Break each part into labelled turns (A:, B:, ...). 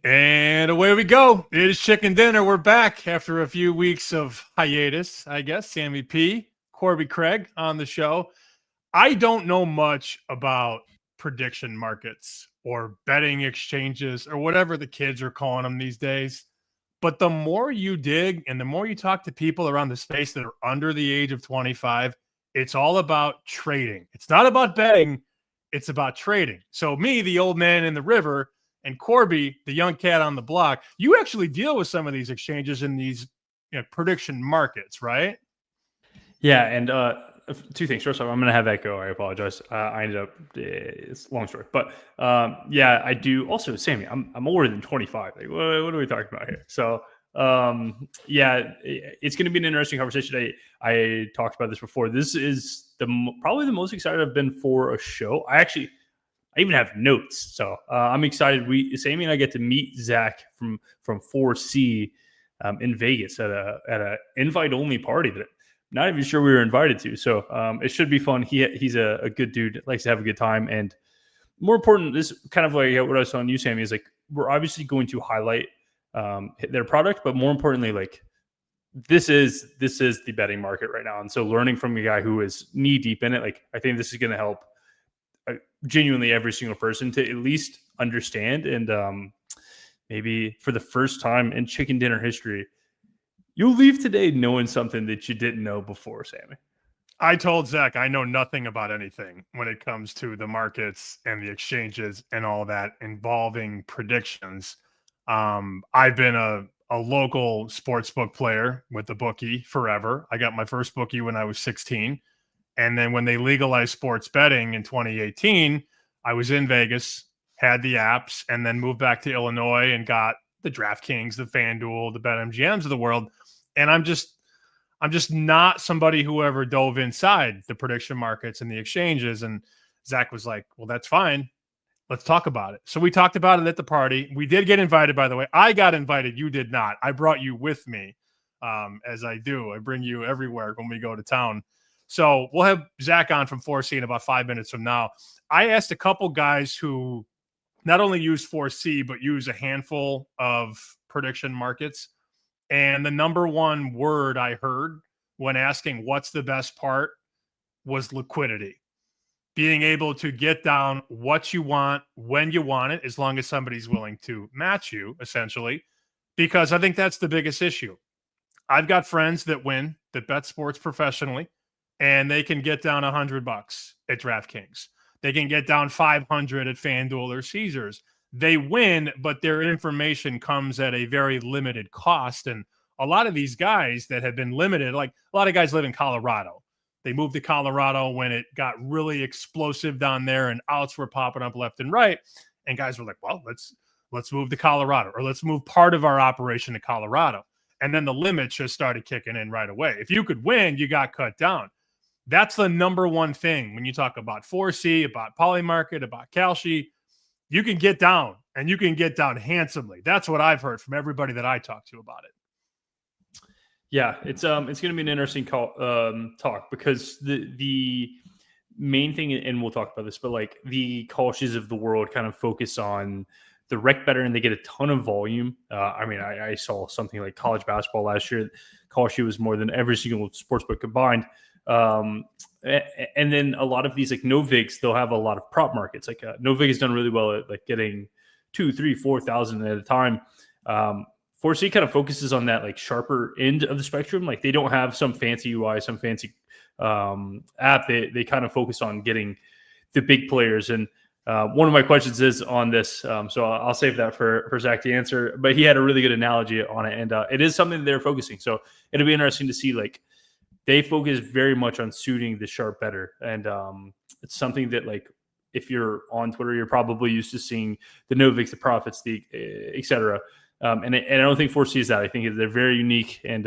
A: And away we go. It is chicken dinner. We're back after a few weeks of hiatus, I guess. Sammy P, Corbie Craig on the show. I don't know much about prediction markets or betting exchanges or whatever the kids are calling them these days. But the more you dig and the more you talk to people around the space that are under the age of 25, it's all about trading. It's not about betting, it's about trading. So, me, the old man in the river, and Corby, the young cat on the block, you actually deal with some of these exchanges in these prediction markets, right?
B: Yeah, and two things. First off, I'm going to have that go. I apologize. I ended up, it's a long story. But yeah, I do. Also, Sammy, I'm older than 25. Like, what are we talking about here? So, yeah, it's going to be an interesting conversation. I talked about this before. This is probably the most excited I've been for a show. I even have notes. So I'm excited. Sammy and I get to meet Zack from 4C in Vegas at a invite only party that not even sure we were invited to. So it should be fun. He's a good dude, likes to have a good time. And more important, this kind of like what I was telling you, Sammy, is like we're obviously going to highlight their product, but more importantly, like this is the betting market right now. And so learning from a guy who is knee deep in it, like I think this is going to help genuinely every single person to at least understand. And maybe for the first time in chicken dinner history, you'll leave today knowing something that you didn't know before, Sammy.
A: I told Zach I know nothing about anything when it comes to the markets and the exchanges and all that involving predictions. I've been a local sportsbook player with the bookie forever. I got my first bookie when I was 16. And then when they legalized sports betting in 2018, I was in Vegas, had the apps, and then moved back to Illinois and got the DraftKings, the FanDuel, the BetMGMs of the world. And I'm just not somebody who ever dove inside the prediction markets and the exchanges. And Zach was like, well, that's fine. Let's talk about it. So we talked about it at the party. We did get invited, by the way. I got invited. You did not. I brought you with me, as I do. I bring you everywhere when we go to town. So we'll have Zack on from 4C in about 5 minutes from now. I asked a couple guys who not only use 4C, but use a handful of prediction markets. And the number one word I heard when asking what's the best part was liquidity. Being able to get down what you want when you want it, as long as somebody's willing to match you, essentially, because I think that's the biggest issue. I've got friends that bet sports professionally, and they can get down $100 at DraftKings. They can get down 500 at FanDuel or Caesars. They win, but their information comes at a very limited cost. And a lot of these guys that have been limited, like a lot of guys live in Colorado. They moved to Colorado when it got really explosive down there and outs were popping up left and right. And guys were like, well, let's move to Colorado, or let's move part of our operation to Colorado. And then the limits just started kicking in right away. If you could win, you got cut down. That's the number one thing when you talk about 4C, about Polymarket, about Kalshi. You can get down, and you can get down handsomely. That's what I've heard from everybody that I talk to about it.
B: Yeah, it's going to be an interesting talk because the main thing, and we'll talk about this, but like the Kalshis of the world kind of focus on the rec better, and they get a ton of volume. I mean, I saw something like college basketball last year. Kalshi was more than every single sportsbook combined. And then a lot of these like Novigs, they'll have a lot of prop markets. Like Novig has done really well at like getting 2, 3, 4,000 at a time. 4C kind of focuses on that like sharper end of the spectrum. Like they don't have some fancy UI, some fancy app. They kind of focus on getting the big players. And one of my questions is on this, so I'll save that for Zack to answer. But he had a really good analogy on it, and it is something that they're focusing. So it'll be interesting to see like they focus very much on suiting the sharp better. And it's something that like if you're on Twitter, you're probably used to seeing the Noviks, the Profits, the et cetera. And I don't think 4C is that. I think they're very unique. And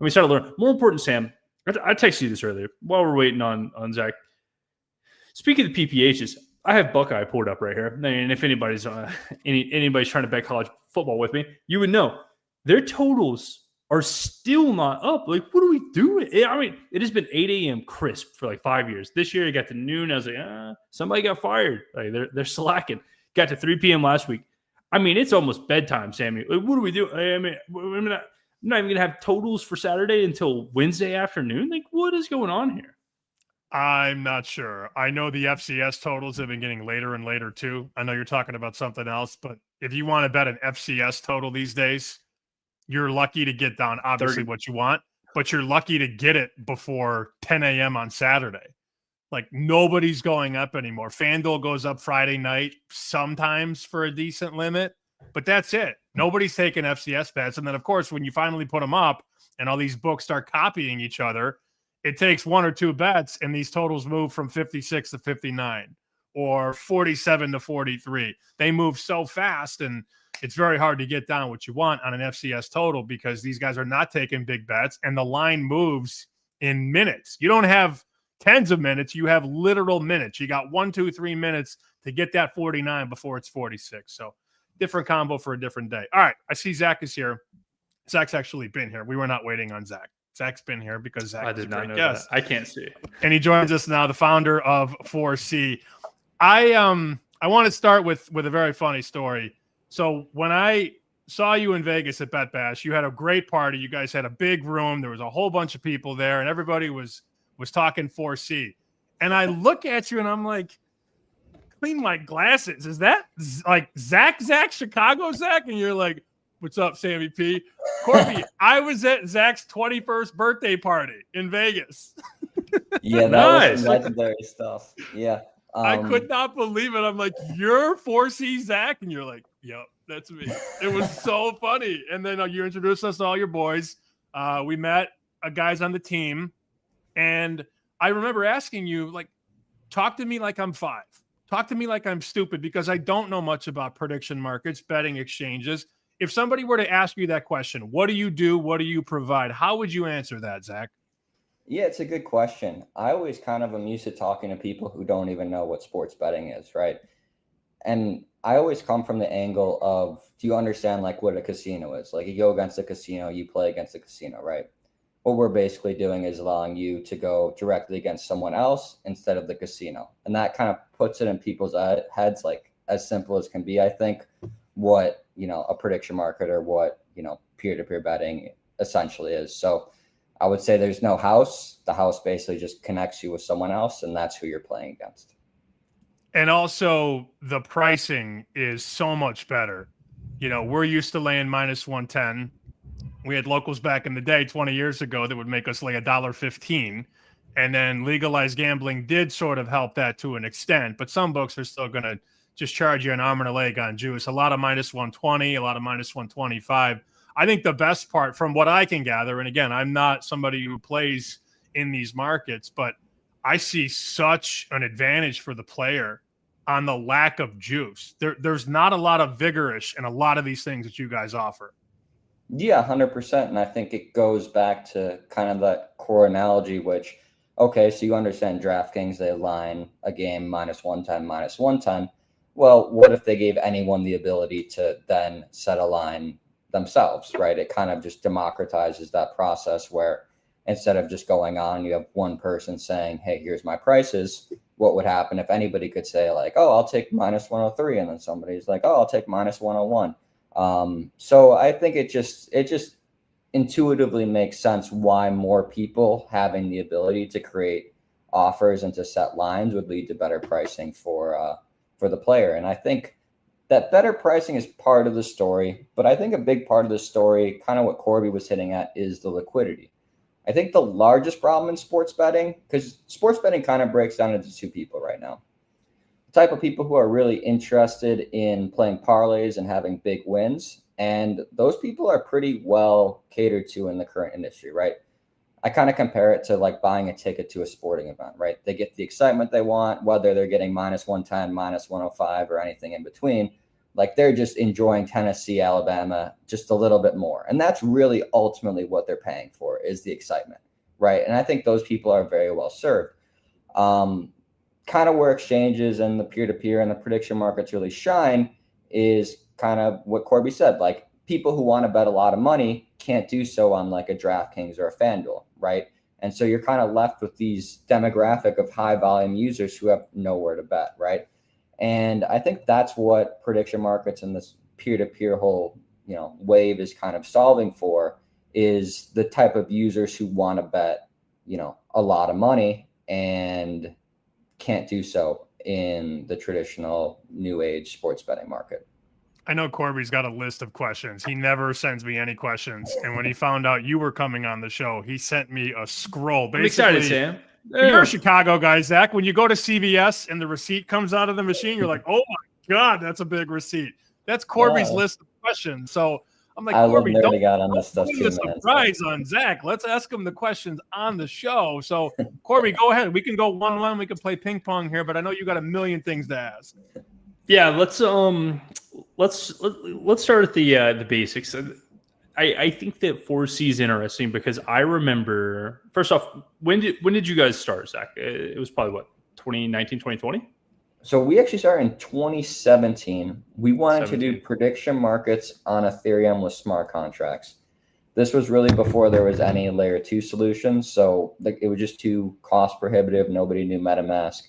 B: we started to learn. More important, Sam, I texted you this earlier while we're waiting on Zack. Speaking of the PPHs, I have Buckeye pulled up right here. And if anybody's anybody's trying to bet college football with me, you would know their totals are still not up. Like, what are we doing? I mean, it has been 8 a.m. crisp for like 5 years. This year, it got to noon. I was like, somebody got fired. Like they're slacking. Got to 3 p.m. last week. I mean, it's almost bedtime, Sammy. Like, what do we do? I mean, I'm not even going to have totals for Saturday until Wednesday afternoon. Like, what is going on here?
A: I'm not sure. I know the FCS totals have been getting later and later too. I know you're talking about something else, but if you want to bet an FCS total these days, you're lucky to get down obviously
B: 30.
A: what you want, but you're lucky to get it before 10 a.m. on Saturday. Like nobody's going up anymore. FanDuel goes up Friday night sometimes for a decent limit, but that's it. Nobody's taking FCS bets. And then, of course, when you finally put them up and all these books start copying each other, it takes one or two bets and these totals move from 56 to 59 or 47 to 43. They move so fast and it's very hard to get down what you want on an FCS total because these guys are not taking big bets and the line moves in minutes. You don't have tens of minutes. You have literal minutes. You got 1, 2, 3 minutes to get that 49 before it's 46. So different combo for a different day. All right. I see Zack is here. Zack's actually been here. We were not waiting on Zack. Zack's been here because Zack is a great guest.
B: I can't see.
A: And he joins us now, the founder of 4C. I want to start with a very funny story. So when I saw you in Vegas at Bet Bash, you had a great party. You guys had a big room. There was a whole bunch of people there, and everybody was talking 4C. And I look at you, and I'm like, clean my glasses. Is that like Zack Chicago Zack? And you're like, what's up, Sammy P? Corbie, I was at Zack's 21st birthday party in Vegas.
C: Yeah, that was some legendary stuff. Yeah.
A: I could not believe it. I'm like, you're 4C Zack? And you're like, yep, that's me. It was so funny. And then you introduced us to all your boys. We met guys on the team. And I remember asking you, like, talk to me like I'm 5. Talk to me like I'm stupid because I don't know much about prediction markets, betting exchanges. If somebody were to ask you that question, what do you do? What do you provide? How would you answer that, Zack?
C: Yeah, it's a good question. I always kind of am used to talking to people who don't even know what sports betting is, right? And I always come from the angle of, do you understand like what a casino is? Like you go against a casino, you play against a casino, right? What we're basically doing is allowing you to go directly against someone else instead of the casino. And that kind of puts it in people's heads, like as simple as can be, I think, what, a prediction market or what, peer-to-peer betting essentially is. So I would say there's no house. The house basically just connects you with someone else, and that's who you're playing against.
A: And also the pricing is so much better. We're used to laying minus 110. We had locals back in the day 20 years ago that would make us lay $1.15. And then legalized gambling did sort of help that to an extent. But some books are still going to just charge you an arm and a leg on juice. A lot of minus 120, a lot of minus 125. I think the best part from what I can gather, and again, I'm not somebody who plays in these markets, but I see such an advantage for the player on the lack of juice. There's not a lot of vigorish in a lot of these things that you guys offer.
C: Yeah, 100%. And I think it goes back to kind of that core analogy, which, okay, so you understand DraftKings, they line a game minus 110. Well, what if they gave anyone the ability to then set a line themselves, right? It kind of just democratizes that process where instead of just going on, you have one person saying, hey, here's my prices. What would happen if anybody could say like, oh, I'll take minus 103. And then somebody's like, oh, I'll take minus 101. So I think it just intuitively makes sense why more people having the ability to create offers and to set lines would lead to better pricing for the player. And I think that better pricing is part of the story, but I think a big part of the story, kind of what Corbie was hitting at, is the liquidity. I think the largest problem in sports betting, because sports betting kind of breaks down into two people right now. The type of people who are really interested in playing parlays and having big wins, and those people are pretty well catered to in the current industry, right? I kind of compare it to like buying a ticket to a sporting event, right? They get the excitement they want, whether they're getting minus 110, minus 105, or anything in between. Like they're just enjoying Tennessee, Alabama just a little bit more. And that's really ultimately what they're paying for, is the excitement, right? And I think those people are very well served. Kind of where exchanges and the peer-to-peer and the prediction markets really shine is kind of what Corbie said. Like people who want to bet a lot of money can't do so on like a DraftKings or a FanDuel, right? And so you're kind of left with these demographic of high volume users who have nowhere to bet, right? And I think that's what prediction markets and this peer-to-peer whole, wave is kind of solving for is the type of users who want to bet, a lot of money and can't do so in the traditional new age sports betting market.
A: I know Corbie's got a list of questions. He never sends me any questions. And when he found out you were coming on the show, he sent me a scroll.
B: I'm excited, Sam.
A: You're a Chicago guy, Zach. When you go to CVS and the receipt comes out of the machine, you're like, oh my God, that's a big receipt. That's Corbie's list of questions. So I'm like, Corbie, don't put a surprise on Zach. Let's ask him the questions on the show. So Corbie, go ahead. We can go 1-1. We can play ping pong here, but I know you got a million things to ask.
B: Yeah, let's start at the basics. I think that 4C is interesting because I remember, first off, when did you guys start, Zach? It was probably 2019, 2020?
C: So we actually started in 2017. We wanted to do prediction markets on Ethereum with smart contracts. This was really before there was any layer 2 solutions. So it was just too cost prohibitive. Nobody knew MetaMask.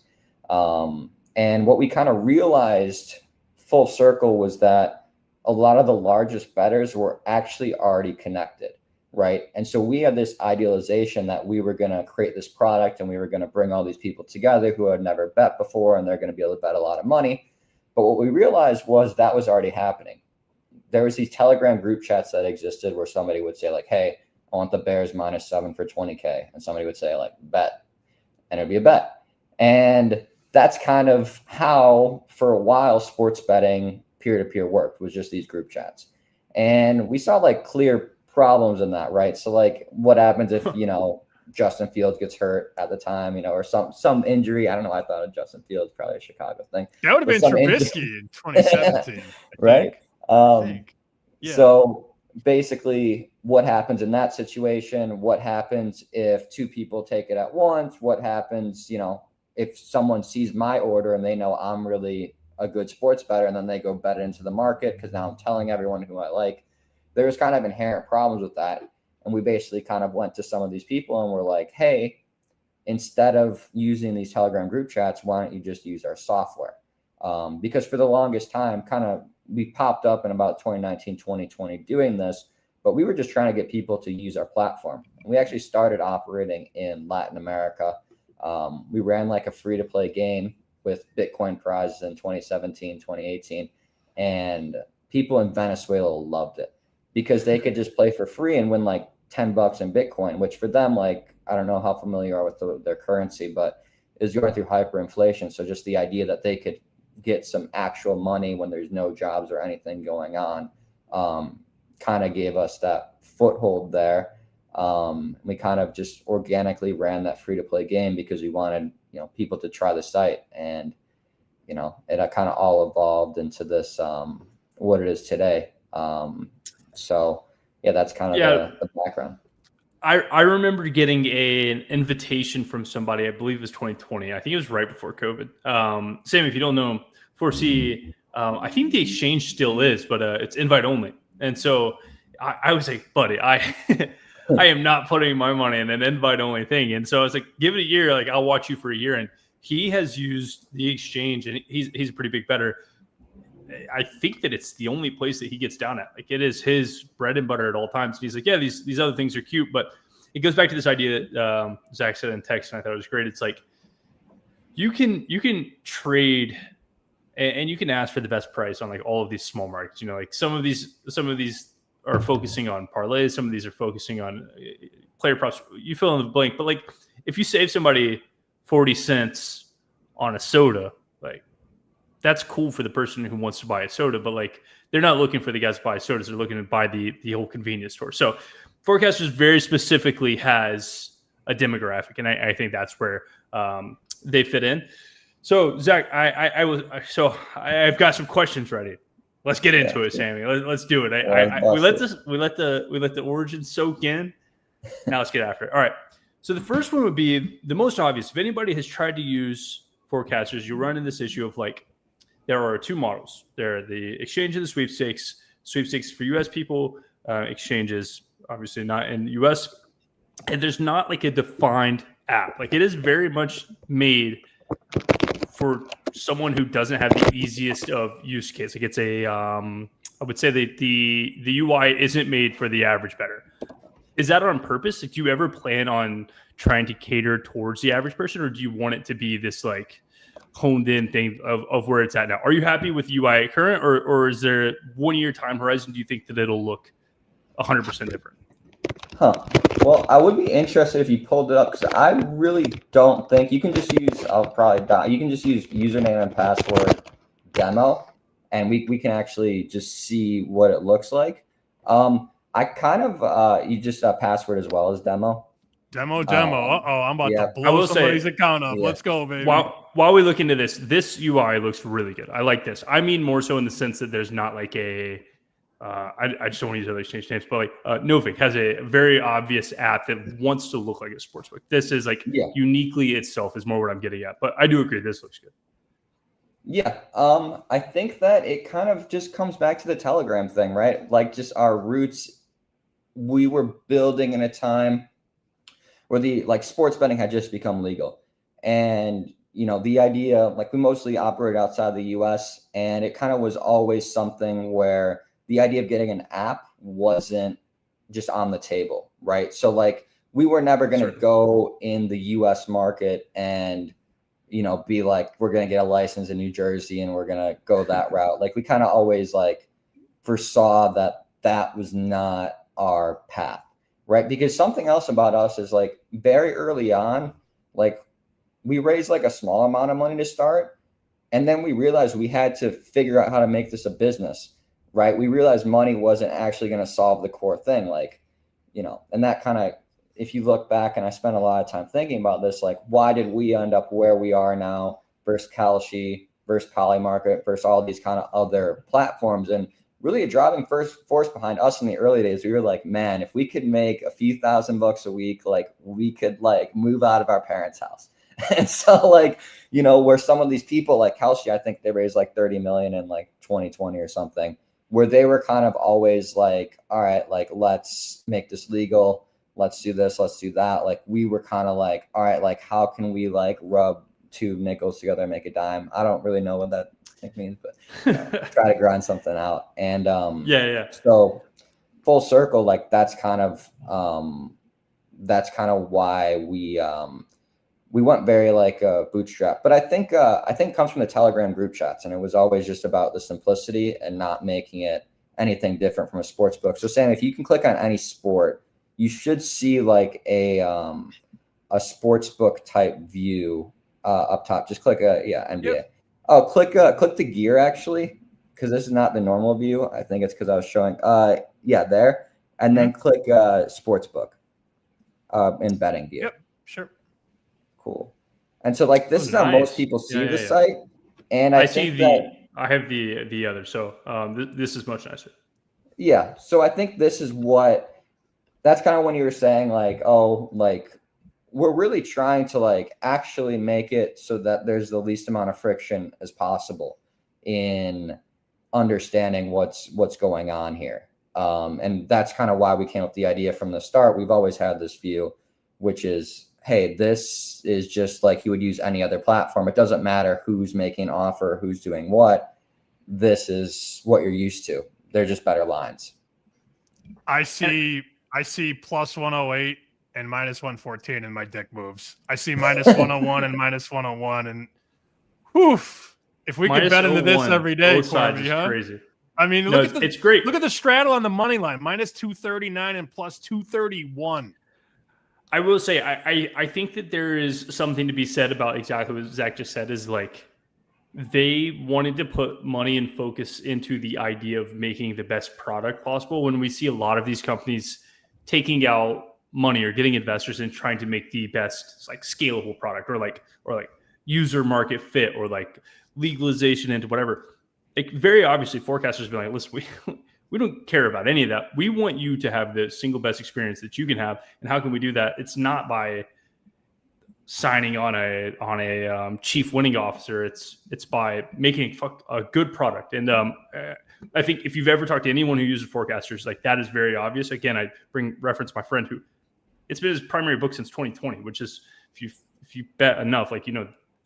C: And what we kind of realized full circle was that a lot of the largest bettors were actually already connected, right? And so we had this idealization that we were going to create this product and we were going to bring all these people together who had never bet before and they're going to be able to bet a lot of money. But what we realized was that was already happening. There was these Telegram group chats that existed where somebody would say like, hey, I want the Bears -7 for 20K. And somebody would say like, bet. And it'd be a bet. And that's kind of how, for a while, sports betting peer-to-peer worked, was just these group chats. And we saw like clear problems in that, right? So like what happens if, Justin Fields gets hurt at the time, or some injury. I don't know. I thought of Justin Fields, probably a Chicago thing.
A: That would have been Trubisky in 2017.
C: Right?
A: I think. Yeah.
C: So basically what happens in that situation? What happens if two people take it at once? What happens, if someone sees my order and they know I'm really a good sports bettor and then they go bet it into the market because now I'm telling everyone who I like, there's kind of inherent problems with that. And we basically kind of went to some of these people and we're like, hey, instead of using these Telegram group chats, why don't you just use our software? Because for the longest time, we popped up in about 2019, 2020 doing this, but we were just trying to get people to use our platform. We actually started operating in Latin America. We ran like a free-to-play game with Bitcoin prizes in 2017, 2018, and people in Venezuela loved it because they could just play for free and win like $10 in Bitcoin, which for them, like, I don't know how familiar you are with their currency, but is going through hyperinflation. So just the idea that they could get some actual money when there's no jobs or anything going on kind of gave us that foothold there. We kind of just organically ran that free-to-play game because we wanted, people to try the site, and, it kind of all evolved into this, what it is today. So yeah, that's kind of the background.
B: I remember getting an invitation from somebody, I believe it was 2020. I think it was right before COVID. Sam, if you don't know, 4C, I think the exchange still is, but it's invite only. And so I was like, buddy, I am not putting my money in an invite only thing. And so I was like, give it a year. Like, I'll watch you for a year. And he has used the exchange, and he's a pretty big bettor. I think that it's the only place that he gets down at. Like, it is his bread and butter at all times. And he's like, yeah, these other things are cute, but it goes back to this idea that Zack said in text, and I thought it was great. It's like you can trade and you can ask for the best price on like all of these small markets. Like some of these are focusing on parlays, some of these are focusing on player props. You fill in the blank, but like if you save somebody 40 cents on a soda, like that's cool for the person who wants to buy a soda, but like they're not looking for the guys to buy sodas, they're looking to buy the whole convenience store. So Forecasters very specifically has a demographic, and I think that's where they fit in. So Zach, I've got some questions ready. Let's get into it, Sammy. Let's do it. We let the origin soak in. Now let's get after it. All right. So the first one would be the most obvious. If anybody has tried to use Forecasters, you run into this issue of like there are two models. There are the exchange and the sweepstakes. Sweepstakes for U.S. people, exchanges obviously not in the U.S. And there's not like a defined app. Like it is very much made for someone who doesn't have the easiest of use case. Like it's a I would say that the UI isn't made for the average bettor. Is that on purpose? Like, do you ever plan on trying to cater towards the average person, or do you want it to be this like honed in thing of where it's at now? Are you happy with UI current, or is there 1 year time horizon? Do you think that it'll look 100% different?
C: Well, I would be interested if you pulled it up, because I really don't think you can just use. You can just use username and password demo, and we can actually just see what it looks like. I kind of you just password as well as demo.
A: Demo. I'm about to
B: I
A: blow
B: will
A: somebody's
B: say,
A: account up. Let's go, baby.
B: While we look into this UI looks really good. I like this. I mean, more so in the sense that there's not like a I just don't want to use other exchange names, but like Novik has a very obvious app that wants to look like a sportsbook. This is like uniquely itself is more what I'm getting at. But I do agree, this looks good.
C: Yeah, I think that it kind of just comes back to the Telegram thing, right? Like, just our roots. We were building in a time where sports betting had just become legal, and the idea, like, we mostly operate outside the U.S., and it kind of was always something where the idea of getting an app wasn't just on the table, right? So like, we were never going to go in the U.S. market and be like, we're going to get a license in New Jersey and we're going to go that route. Like, we kind of always like foresaw that was not our path, right? Because something else about us is, like, very early on, like, we raised like a small amount of money to start, and then we realized we had to figure out how to make this a business, right? We realized money wasn't actually going to solve the core thing, like, and that kind of, if you look back, and I spent a lot of time thinking about this, like, why did we end up where we are now versus Kalshi, versus Polymarket, versus all these kind of other platforms? And really a driving force behind us in the early days, we were like, man, if we could make a few $1,000 a week, like, we could like move out of our parents' house. And so, like, where some of these people like Kalshi, I think they raised like 30 million in like 2020 or something, where they were kind of always like, all right, like, let's make this legal. Let's do this, let's do that. Like, we were kind of like, all right, like, how can we like rub two nickels together and make a dime? I don't really know what that means, but try to grind something out. And so full circle, like, that's kind of why we went very like bootstrap. But I think it comes from the Telegram group chats, and it was always just about the simplicity and not making it anything different from a sports book. So Sam, if you can click on any sport, you should see like a sports book type view up top. Just click NBA. Yep. Oh, click the gear, actually, because this is not the normal view. I think it's because I was showing there, and then click sports book in betting view.
A: Yep, sure.
C: Cool. And so, like, this is how most people see the site. And I think
B: I have the other. So this is much nicer.
C: Yeah. So I think this is that's kind of when you were saying, like, oh, like, we're really trying to like actually make it so that there's the least amount of friction as possible in understanding what's going on here. And that's kind of why we came up with the idea from the start. We've always had this view, which is, hey, this is just like you would use any other platform. It doesn't matter who's making an offer, who's doing what. This is what you're used to. They're just better lines.
A: I see plus 108 and minus 114 in my dick moves. I see minus 101 and minus 101, and woof. If we could bet into this every day, Corbie, huh? Crazy. I mean, it's great. Look at the straddle on the money line, minus 239 and plus 231.
B: I will say, I think that there is something to be said about exactly what Zach just said, is like, they wanted to put money and focus into the idea of making the best product possible. When we see a lot of these companies taking out money or getting investors and trying to make the best like scalable product or like user market fit or like legalization into whatever, like, very obviously forecasters be like, listen, we don't care about any of that. We want you to have the single best experience that you can have. And how can we do that? It's not by signing on a chief winning officer. It's by making a good product. And I think if you've ever talked to anyone who uses forecasters, like, that is very obvious. Again, I reference my friend who it's been his primary book since 2020, which is if you bet enough, like,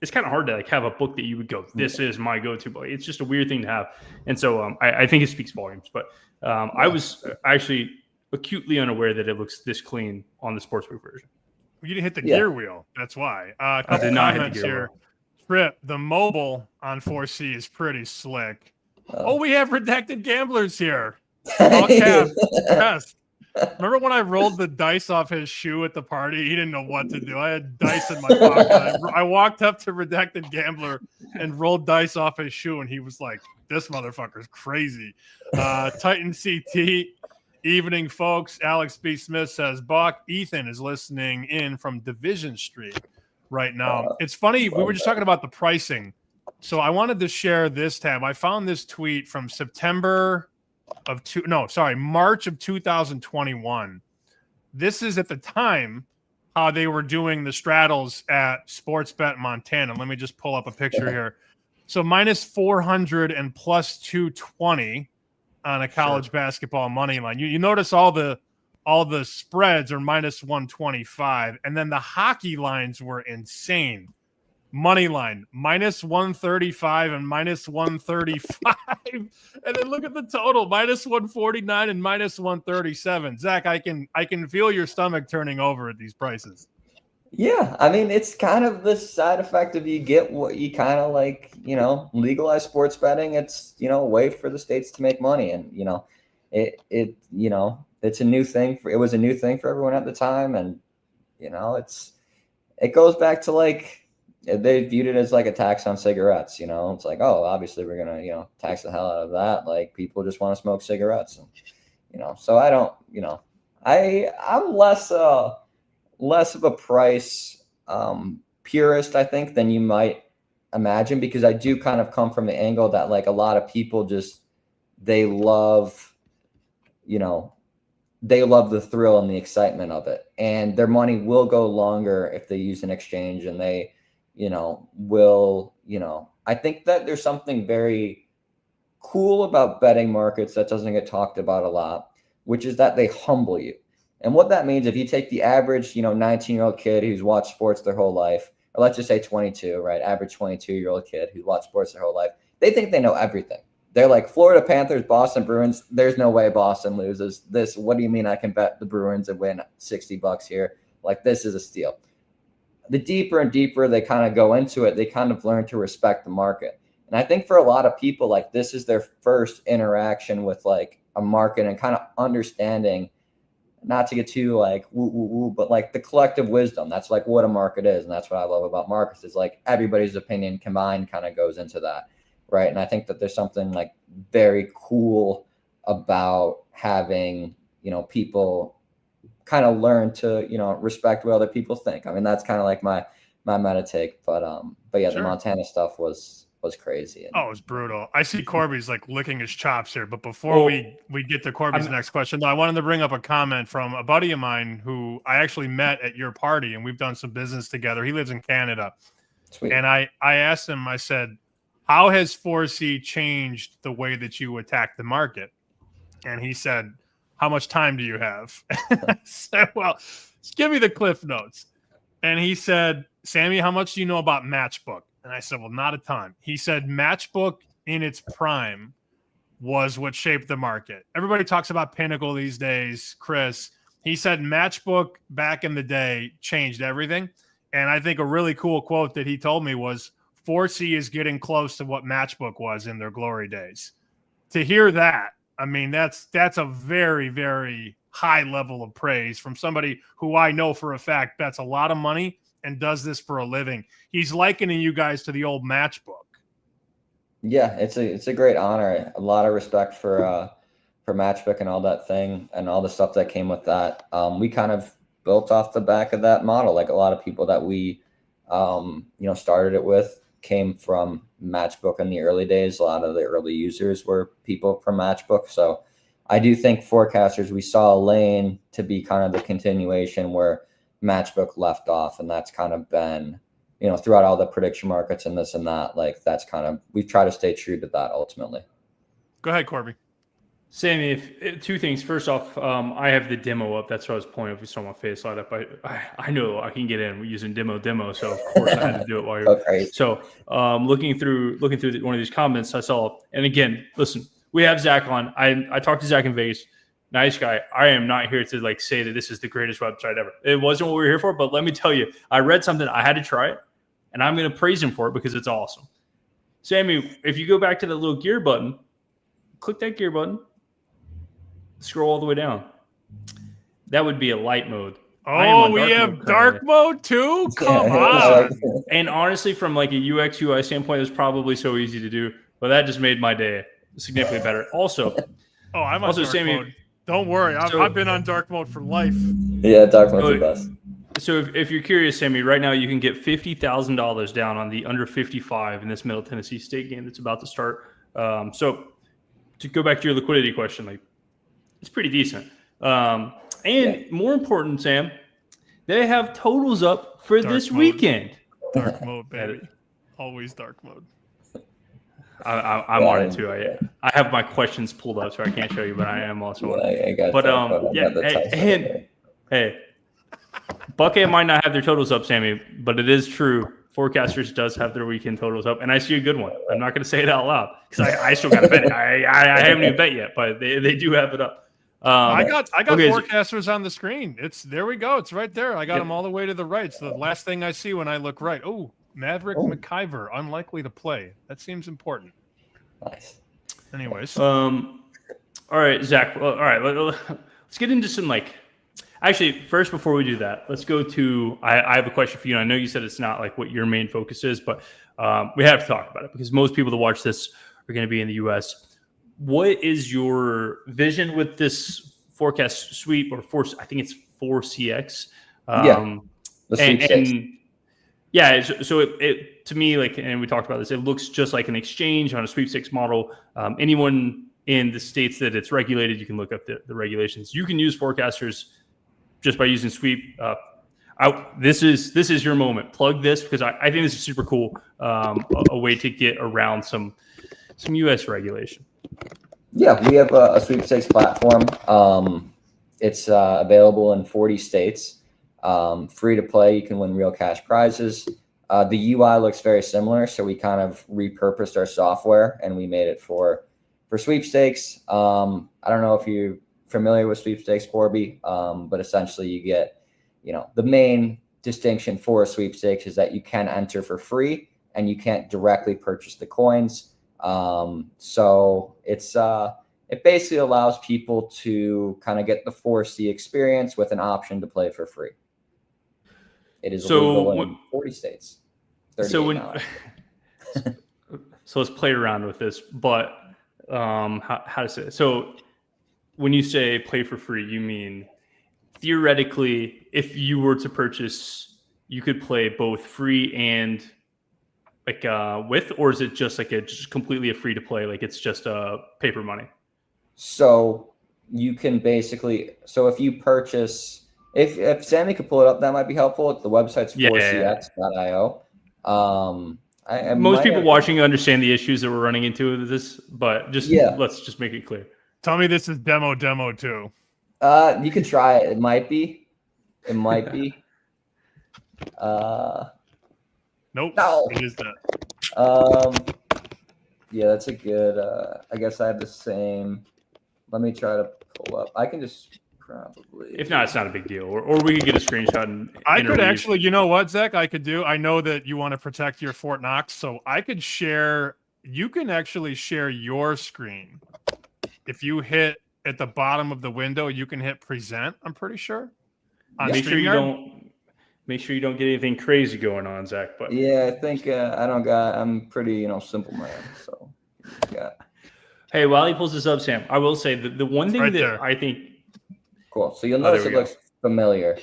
B: it's kind of hard to like have a book that you would go, this is my go-to book. It's just a weird thing to have. And so I think it speaks volumes, but I was actually acutely unaware that it looks this clean on the sportsbook version.
A: You didn't hit the gear wheel. That's why. A couple
B: did not hit the
A: comments
B: gear
A: here.
B: wheel.
A: Trip, the mobile on 4C is pretty slick. We have redacted gamblers here. All caps. Yes. Remember when I rolled the dice off his shoe at the party? He didn't know what to do. I had dice in my pocket. I walked up to redacted gambler and rolled dice off his shoe, and he was like, "This motherfucker's crazy." Titan CT, evening, folks. Alex B. Smith says, "Buck, Ethan is listening in from Division Street right now." It's funny. We were just talking about the pricing, so I wanted to share this tab. I found this tweet from March of 2021. This is at the time how they were doing the straddles at Sportsbet Montana. Let me just pull up a picture here. So minus 400 and plus 220 on a college basketball money line. You notice all the spreads are minus 125, and then the hockey lines were insane. Money line minus 135 and minus 135, and then look at the total minus 149 and minus 137. Zach, I can feel your stomach turning over at these prices.
C: Yeah, I mean, it's kind of the side effect of you get what you kind of like, legalize sports betting. It's a way for the states to make money, and it's a new thing it was a new thing for everyone at the time, and it goes back to like, they viewed it as like a tax on cigarettes. It's like, oh, obviously we're gonna tax the hell out of that. Like, people just want to smoke cigarettes, and so I don't, I'm less of a price purist, I think, than you might imagine, because I do kind of come from the angle that like a lot of people just they love the thrill and the excitement of it, and their money will go longer if they use an exchange, and they I think that there's something very cool about betting markets that doesn't get talked about a lot, which is that they humble you. And what that means, if you take the average, 19-year-old kid who's watched sports their whole life, or let's just say 22, right? Average 22-year-old kid who's watched sports their whole life, they think they know everything. They're like, Florida Panthers, Boston Bruins, there's no way Boston loses. This, what do you mean I can bet the Bruins and win $60 here? Like, this is a steal. The deeper and deeper they kind of go into it, they kind of learn to respect the market. And I think for a lot of people, like, this is their first interaction with like a market and kind of understanding, not to get too like woo, but like the collective wisdom. That's like what a market is. And that's what I love about markets, is like everybody's opinion combined kind of goes into that. Right. And I think that there's something like very cool about having, people kind of learn to, respect what other people think. I mean, that's kind of like my meta take, but yeah,
A: Sure.
C: The Montana stuff was crazy.
A: Oh, it was brutal. I see Corbie's like licking his chops here, but before we get to Corbie's next question, though, I wanted to bring up a comment from a buddy of mine who I actually met at your party, and we've done some business together. He lives in Canada.
C: Sweet.
A: And I asked him, I said, how has 4C changed the way that you attack the market? And he said, how much time do you have? I said, well, just give me the Cliff Notes. And he said, Sammy, how much do you know about Matchbook? And I said, well, not a ton. He said Matchbook in its prime was what shaped the market. Everybody talks about Pinnacle these days, Chris. He said Matchbook back in the day changed everything. And I think a really cool quote that he told me was, 4C is getting close to what Matchbook was in their glory days. To hear that, I mean, that's a very, very high level of praise from somebody who I know for a fact bets a lot of money and does this for a living. He's likening you guys to the old Matchbook.
C: Yeah, it's a great honor. A lot of respect for Matchbook and all that thing and all the stuff that came with that. We kind of built off the back of that model. Like, a lot of people that we started it with came from Matchbook in the early days. A lot of the early users were people from Matchbook. So I do think forecasters, we saw a lane to be kind of the continuation where Matchbook left off. And that's kind of been, throughout all the prediction markets and this and that, like, that's kind of, we try to stay true to that ultimately.
A: Go ahead, Corbie.
B: Sammy, if two things. First off, I have the demo up. That's what I was pointing. If you saw my face light up, I know I can get in using demo. So of course I had to do it while you're.
C: Okay.
B: So looking through one of these comments, I saw. And again, listen, we have Zack on. I talked to Zack in Vegas. Nice guy. I am not here to say that this is the greatest website ever. It wasn't what we were here for, but let me tell you, I read something. I had to try it, and I'm going to praise him for it because it's awesome. Sammy, if you go back to the little gear button, click that gear button. Scroll all the way down. That would be a light mode.
A: Oh, we have dark mode too? Come on.
B: And honestly, from a UX UI standpoint, it's probably so easy to do, but that just made my day significantly better. Also,
A: I'm on dark
B: Sammy,
A: mode. Don't worry. I've been on dark mode for life.
C: Yeah, dark mode's the best.
B: So if you're curious, Sammy, right now you can get $50,000 down on the under 55 in this Middle Tennessee State game that's about to start. So to go back to your liquidity question, it's pretty decent. And more important, Sam, they have totals up for this weekend.
A: Dark mode, baby. Always dark mode.
B: I'm on it too. I have my questions pulled up, so I can't show you, but I am also on it. Hey, Buckhead might not have their totals up, Sammy, but it is true. Forecasters does have their weekend totals up, and I see a good one. I'm not going to say it out loud because I still got to bet it. I haven't even bet yet, but they do have it up.
A: I got forecasters on the screen. There we go. It's right there. I got them all the way to the right. It's the last thing I see when I look right. Oh, Maverick McIver, unlikely to play. That seems important.
C: Nice.
A: Anyways.
B: All right, Zack. Well, all right, let's get into some Actually, first, before we do that, let's go to. I have a question for you. I know you said it's not what your main focus is, but we have to talk about it because most people that watch this are going to be in the U.S. What is your vision with this forecast sweep or force? I think it's 4CX.
C: The sweepstakes.
B: So it to me, and we talked about this, it looks just like an exchange on a sweepstakes model. Anyone in the states that it's regulated, you can look up the regulations. You can use forecasters just by using sweep. This is your moment. Plug this because I think this is super cool. A way to get around some U.S. regulation.
C: Yeah, we have a sweepstakes platform. It's available in 40 states. Free to play. You can win real cash prizes. The UI looks very similar, so we kind of repurposed our software and we made it for sweepstakes. I don't know if you're familiar with sweepstakes, Corbie, but essentially you get, the main distinction for a sweepstakes is that you can enter for free and you can't directly purchase the coins. So it basically allows people to kind of get the 4C experience with an option to play for free. It is illegal in 40 states. So
B: let's play around with this, but how to say it? So when you say play for free, you mean theoretically, if you were to purchase, you could play both free and with, or is it just just completely a free to play? It's just paper money. So
C: you can basically, if you purchase, if Sammy could pull it up, that might be helpful. The website's 4cx.io.
B: Most people watching understand the issues that we're running into with this, but let's just make it clear.
A: Tell me this is demo too.
C: You can try it. It might be.
A: Nope.
C: No.
A: It is that.
C: Yeah, that's a good. I guess I have the same. Let me try to pull up. I can just probably.
B: If not, it's not a big deal. Or we could get a screenshot. And
A: I could actually. You know what, Zach? I could do. I know that you want to protect your Fort Knox, so I could share. You can actually share your screen. If you hit at the bottom of the window, you can hit present. I'm pretty sure.
B: Make sure you don't get anything crazy going on, Zach. But
C: yeah, I think I'm pretty simple man. So yeah.
B: Hey, while he pulls this up, Sam, I will say the one thing that I think
C: cool. So you'll notice it looks familiar.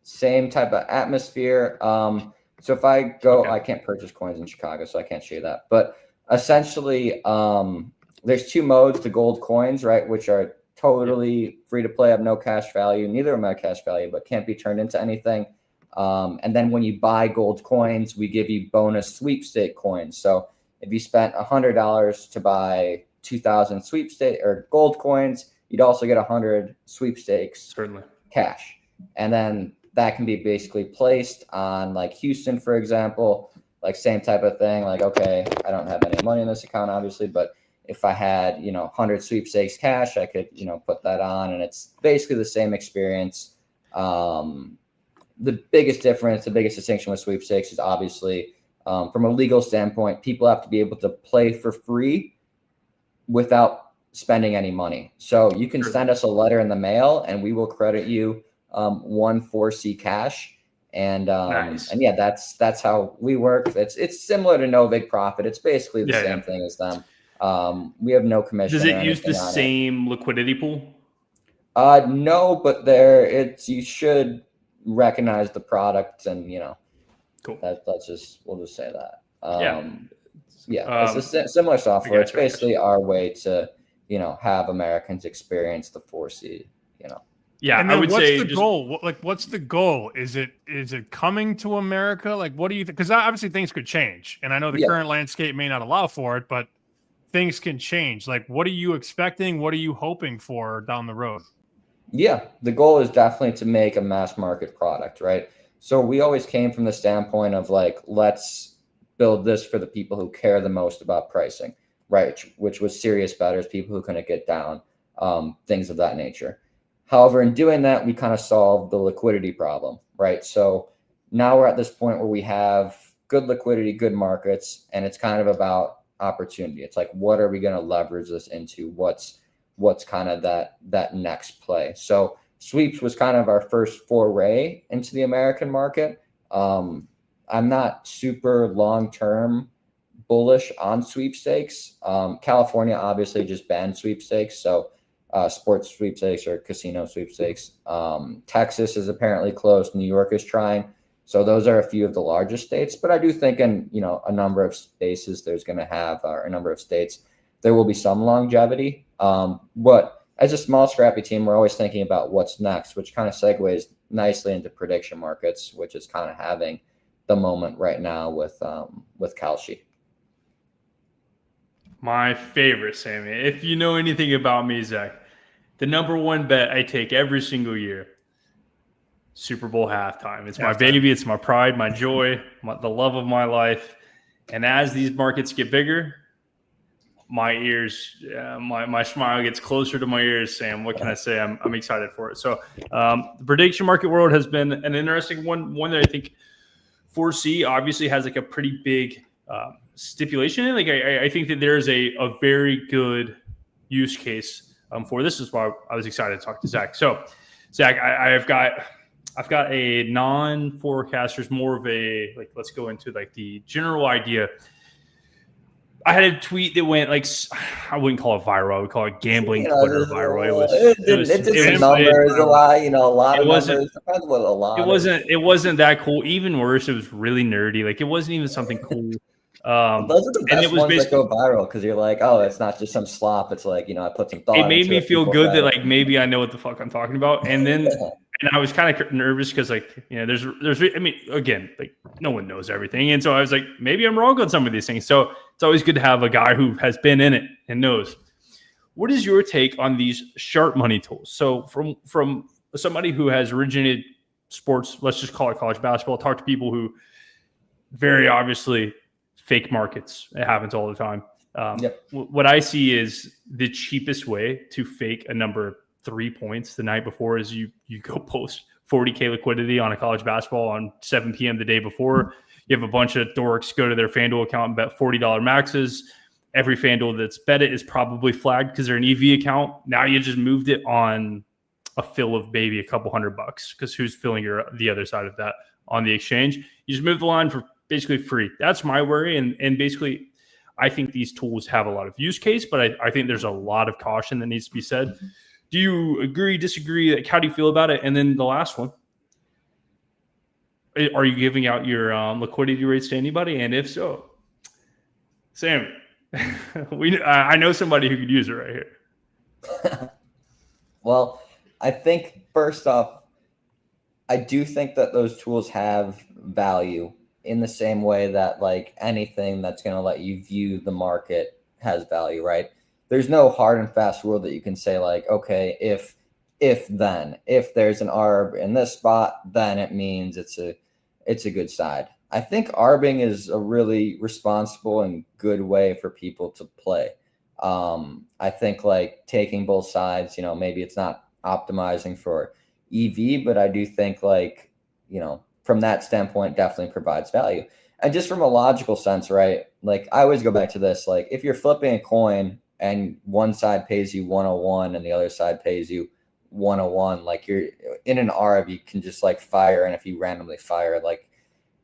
C: Same type of atmosphere. So if I go, I can't purchase coins in Chicago, so I can't show you that. But essentially, there's two modes: the gold coins, right, which are totally free to play, have no cash value. Neither of them have cash value, but can't be turned into anything. And then when you buy gold coins, we give you bonus sweepstake coins. So if you spent $100 to buy 2,000 sweepstakes or gold coins, you'd also get 100 sweepstakes
B: Certainly.
C: cash. And then that can be basically placed on like Houston, for example, like same type of thing. Like, okay, I don't have any money in this account, obviously, but if I had, 100 sweepstakes cash, I could, put that on, and it's basically the same experience. The biggest difference, the biggest distinction with sweepstakes is obviously from a legal standpoint, people have to be able to play for free without spending any money. So you can send us a letter in the mail and we will credit you 1 4C cash. And
B: Nice.
C: and yeah, that's how we work. It's similar to No Big Profit. It's basically the same thing as them. We have no commission.
B: Does it use the same liquidity pool?
C: No, but you should recognize the product, and
B: Cool.
C: we'll just say that. It's a similar software. It's basically our way to have Americans experience the 4C.
A: Yeah, and then what's the goal? What's the goal? Is it coming to America? Like, what do you think? Because obviously things could change, and I know the current landscape may not allow for it, but things can change. Like, what are you expecting? What are you hoping for down the road?
C: Yeah, the goal is definitely to make a mass market product, right? So we always came from the standpoint of like, let's build this for the people who care the most about pricing, right? Which was serious bettors, people who couldn't get down, things of that nature. However, in doing that, we kind of solved the liquidity problem, right? So now we're at this point where we have good liquidity, good markets, and it's kind of about opportunity. It's like, what are we going to leverage this into? What's kind of that next play? So sweeps was kind of our first foray into the American market. I'm not super long-term bullish on sweepstakes. California obviously just banned sweepstakes. So sports sweepstakes or casino sweepstakes. Texas is apparently closed. New York is trying. So those are a few of the largest states. But I do think in a number of spaces there's going to have a number of states there will be some longevity. But as a small scrappy team, we're always thinking about what's next, which kind of segues nicely into prediction markets, which is kind of having the moment right now with Kalshi.
B: My favorite, Sammy. If you know anything about me, Zach, the number one bet I take every single year, Super Bowl halftime. It's my baby. It's my pride, my joy, the love of my life. And as these markets get bigger, my ears, my smile gets closer to my ears, Sam. What can I say? I'm excited for it. So the prediction market world has been an interesting one that I think 4C obviously has like a pretty big stipulation in. Like I think that there's a very good use case for this. Is why I was excited to talk to Zach. So Zach, I've got a non-forecaster's, more of a, like, let's go into like the general idea. I had a tweet that went like, I wouldn't call it viral. I would call it gambling Twitter viral.
C: It's numbers a lot, a lot of numbers. Depends what a lot.
B: It wasn't that cool. Even worse, it was really nerdy. Like, it wasn't even something cool.
C: Those are the best ones that go viral because you're like, oh, it's not just some slop. It's like, I put some thought.
B: It made me feel good that like maybe I know what the fuck I'm talking about. And then and I was kind of nervous because like, there's I mean, again, like no one knows everything. And so I was like, maybe I'm wrong on some of these things. So it's always good to have a guy who has been in it and knows. What is your take on these sharp money tools? So from somebody who has originated sports, let's just call it college basketball, talk to people who very obviously fake markets. It happens all the time. What I see is the cheapest way to fake a number 3 points the night before is you go post 40K liquidity on a college basketball on 7 p.m. the day before. You have a bunch of dorks go to their FanDuel account and bet $40 maxes. Every FanDuel that's bet it is probably flagged because they're an EV account. Now you just moved it on a fill of maybe a couple $100 because who's filling the other side of that on the exchange? You just move the line for basically free. That's my worry. And basically, I think these tools have a lot of use case, but I think there's a lot of caution that needs to be said. Do you agree, disagree? Like, how do you feel about it? And then the last one, are you giving out your liquidity rates to anybody? And if so, Sam, I know somebody who could use it right here.
C: Well, I think first off, I do think that those tools have value in the same way that like anything that's going to let you view the market has value, right? there's no hard and fast rule that you can say like, okay, if there's an arb in this spot, then it means it's a good side. I think arbing is a really responsible and good way for people to play. I think like taking both sides, maybe it's not optimizing for EV, but I do think like, from that standpoint, definitely provides value. And just from a logical sense, right? Like I always go back to this, like if you're flipping a coin and one side pays you 101 and the other side pays you 101, like you're in an arb, you can just like fire. And if you randomly fire, like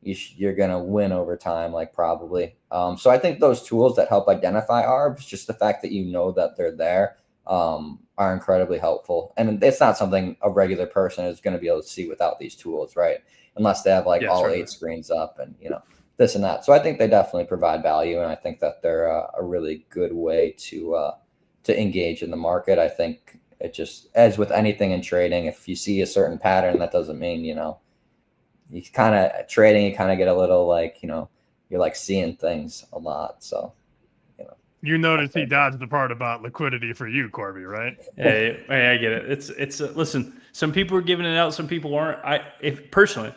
C: you're going to win over time, like probably. So I think those tools that help identify arbs, just the fact that that they're there, are incredibly helpful. And it's not something a regular person is going to be able to see without these tools, right? Unless they have all
A: certainly.
C: 8 screens up and, this and that. So I think they definitely provide value. And I think that they're a really good way to engage in the market. I think it just, as with anything in trading, if you see a certain pattern, that doesn't mean, you kind of trading, you kind of get a little like, you're like seeing things a lot. So,
A: You notice he dodged the part about liquidity for you, Corbie, right?
B: Hey, I get it. It's listen, some people are giving it out, some people aren't. Personally,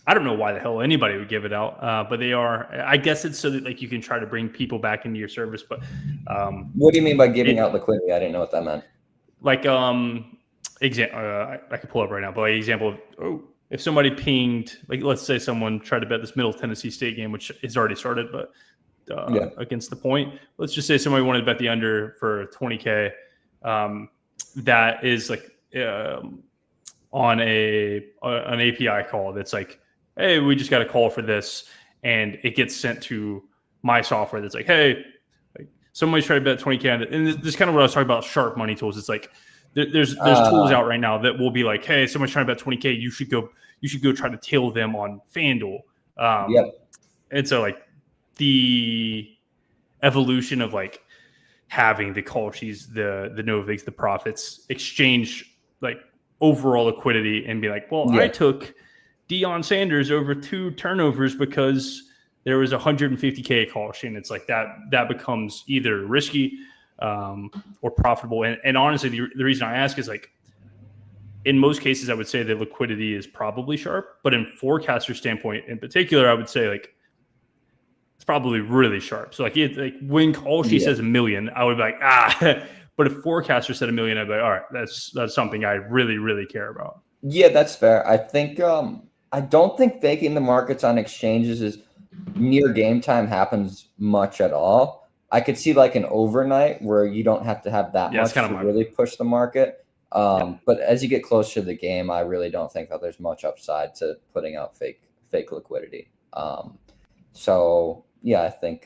B: I don't know why the hell anybody would give it out, but they are. I guess it's so that like you can try to bring people back into your service. But
C: what do you mean by giving out liquidity? I didn't know what that meant.
B: Like I can pull up right now, but like example of if somebody pinged, like let's say someone tried to bet this Middle Tennessee State game, which is already started, but against the point. Let's just say somebody wanted to bet the under for 20K. That is like on an API call that's like, hey, we just got a call for this, and it gets sent to my software that's like, hey, like somebody's trying to bet 20K. And this is kind of what I was talking about, sharp money tools. It's like there's tools out right now that will be like, hey, someone's trying to bet 20K. You should go try to tail them on FanDuel. And so like the evolution of like having the call sheets, the Noviks, the profits exchange like overall liquidity and be like, well, I took Deion Sanders over 2 turnovers because there was 150K call sheet. And it's like that becomes either risky or profitable. And honestly, the reason I ask is like, in most cases, I would say that liquidity is probably sharp, but in forecaster standpoint in particular, I would say like, it's probably really sharp. So like when call sheet says 1 million, I would be like, but if forecaster said 1 million, I'd be like, all right, that's something I really, really care about.
C: Yeah, that's fair. I think, I don't think faking the markets on exchanges is near game time happens much at all. I could see like an overnight where you don't have to have that much to really push the market. But as you get closer to the game, I really don't think that there's much upside to putting out fake liquidity. So yeah, I think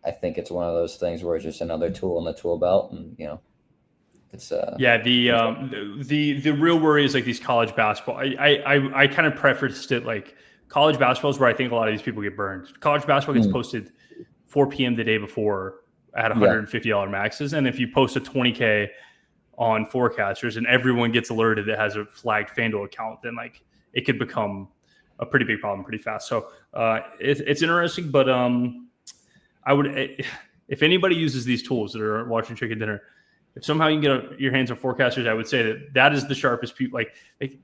C: it's one of those things where it's just another tool in the tool belt, and it's
B: the real worry is like these college basketball. I kind of prefaced it like college basketball is where I think a lot of these people get burned. College basketball gets posted 4 p.m. the day before at $150 maxes, and if you post a 20K on forecasters and everyone gets alerted that has a flagged FanDuel account, then like it could become a pretty big problem pretty fast. So it's interesting, but I would, if anybody uses these tools that are watching Chicken Dinner, if somehow you can get your hands on forecasters, I would say that is the sharpest people. Like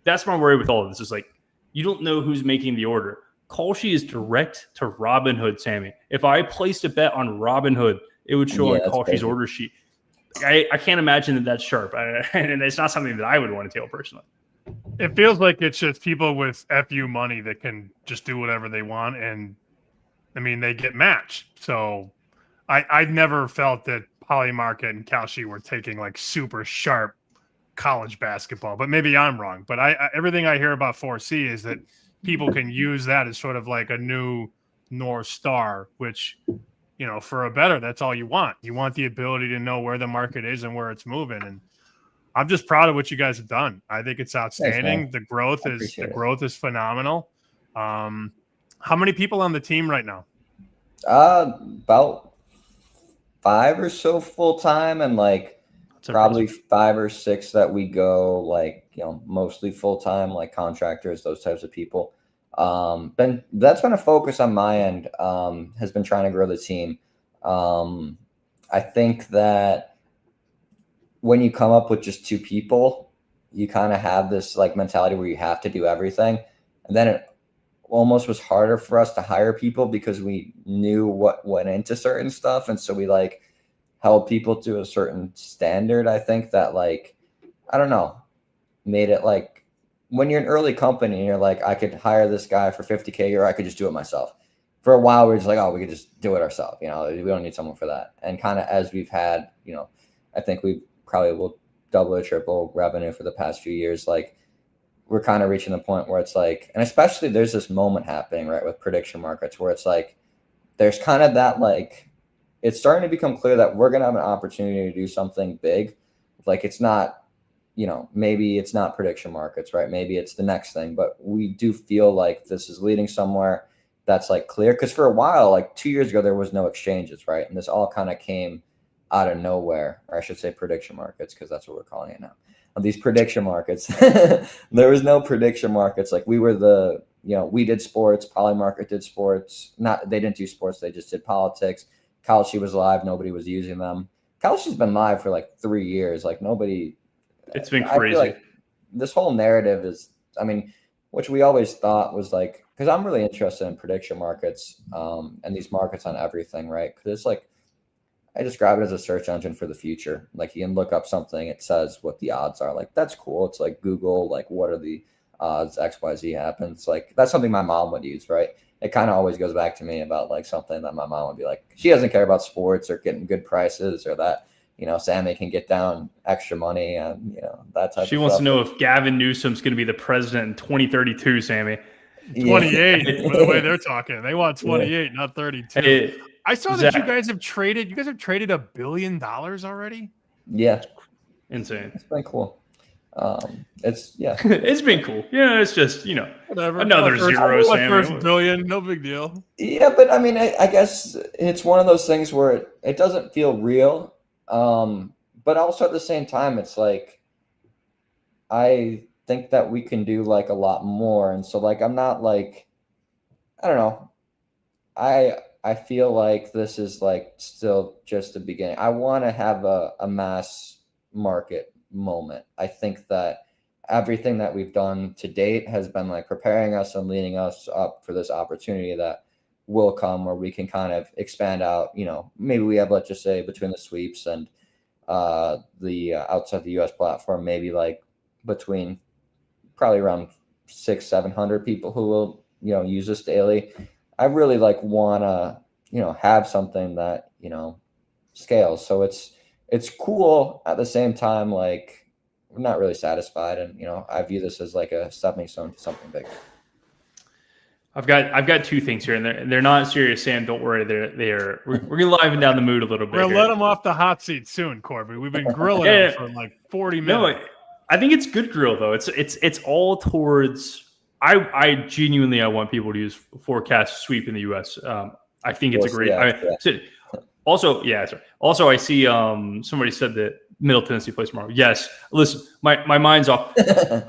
B: that's my worry with all of this is like, you don't know who's making the order. Call sheet is direct to Robinhood, Sammy. If I placed a bet on Robinhood, it would show on Call sheet's order sheet. I can't imagine that that's sharp. And it's not something that I would want to tail personally.
A: It feels like it's just people with FU money that can just do whatever they want. And I mean, they get matched. So I've never felt that Polymarket and Kalshi were taking like super sharp college basketball, but maybe I'm wrong. But everything I hear about 4C is that people can use that as sort of like a new North Star, which, for a bettor, that's all you want. You want the ability to know where the market is and where it's moving. And I'm just proud of what you guys have done. I think it's outstanding.
C: Thanks,
A: the growth is phenomenal. How many people on the team right now?
C: About 5 or so full time, and like probably 5 or 6 that we go like mostly full time, like contractors, those types of people. But that's been a focus on my end. Has been trying to grow the team. I think that when you come up with just two people, you kind of have this like mentality where you have to do everything. And then it almost was harder for us to hire people because we knew what went into certain stuff. And so we like held people to a certain standard. I think that like, I don't know, made it like when you're an early company and you're like, I could hire this guy for 50K or I could just do it myself. For a while, we were just like, oh, we could just do it ourselves. You know, we don't need someone for that. And kind of as we've had, you know, I think we probably will double or triple revenue for the past few years. Like we're kind of reaching the point where it's like, and especially there's this moment happening, right, with prediction markets where it's like, there's kind of that, like, it's starting to become clear that we're going to have an opportunity to do something big. Like it's not, you know, maybe it's not prediction markets, right? Maybe it's the next thing, but we do feel like this is leading somewhere that's like clear. Cause for a while, like 2 years ago, there was no exchanges, right? And this all kind of came out of nowhere, or I should say prediction markets, because that's what we're calling it now. These prediction markets, there was no prediction markets. Like we were the, you know, we did sports, Polymarket did sports. They didn't do sports. They just did politics. Kalshi was live. Nobody was using them. Kalshi's been live for like 3 years. Like nobody.
B: It's been crazy.
C: I feel like this whole narrative is, I mean, which we always thought was like, because I'm really interested in prediction markets and these markets on everything, right? Because it's like, I describe it as a search engine for the future. Like you can look up something, it says what the odds are. Like that's cool. It's like Google, like what are the odds XYZ happens. Like that's something my mom would use, right? It kind of always goes back to me about like something that my mom would be like, she doesn't care about sports or getting good prices or that, you know, Sammy can get down extra money and, you know, that type of stuff.
B: She wants to know if Gavin Newsom's going to be the president in 2032, Sammy.
A: 28, the way they're talking. They want 28, not 32.
B: Hey,
A: I saw that you guys have traded $1 billion already.
C: Yeah.
B: Insane.
C: It's been cool. It's
B: it's been cool. Yeah, it's just, you know,
A: whatever.
B: Another zero, Sammy.
A: First billion, no big deal.
C: Yeah, but I mean, I guess it's one of those things where it doesn't feel real. But also at the same time, it's like, I think that we can do like a lot more. And so like, I'm not like, I don't know. I feel like this is like still just the beginning. I want to have a mass market moment. I think that everything that we've done to date has been like preparing us and leading us up for this opportunity that will come where we can kind of expand out, you know, maybe we have, let's just say between the sweeps and the outside the US platform, maybe like between probably around 600-700 people who will, you know, use this daily. I really like want to, you know, have something that, you know, scales. So it's cool at the same time. Like we're not really satisfied. And, you know, I view this as like a stepping stone to something bigger.
B: I've got two things here, and they're not serious, Sam. Don't worry. We're gonna liven down the mood a little bit.
A: We're gonna let them off the hot seat soon, Corbie. We've been grilling them for like 40 minutes.
B: No, I think it's good grill though. It's all towards. I genuinely want people to use forecast sweep in the U.S. I think it's a great. Also, I see somebody said that Middle Tennessee plays tomorrow. Yes, listen, my mind's off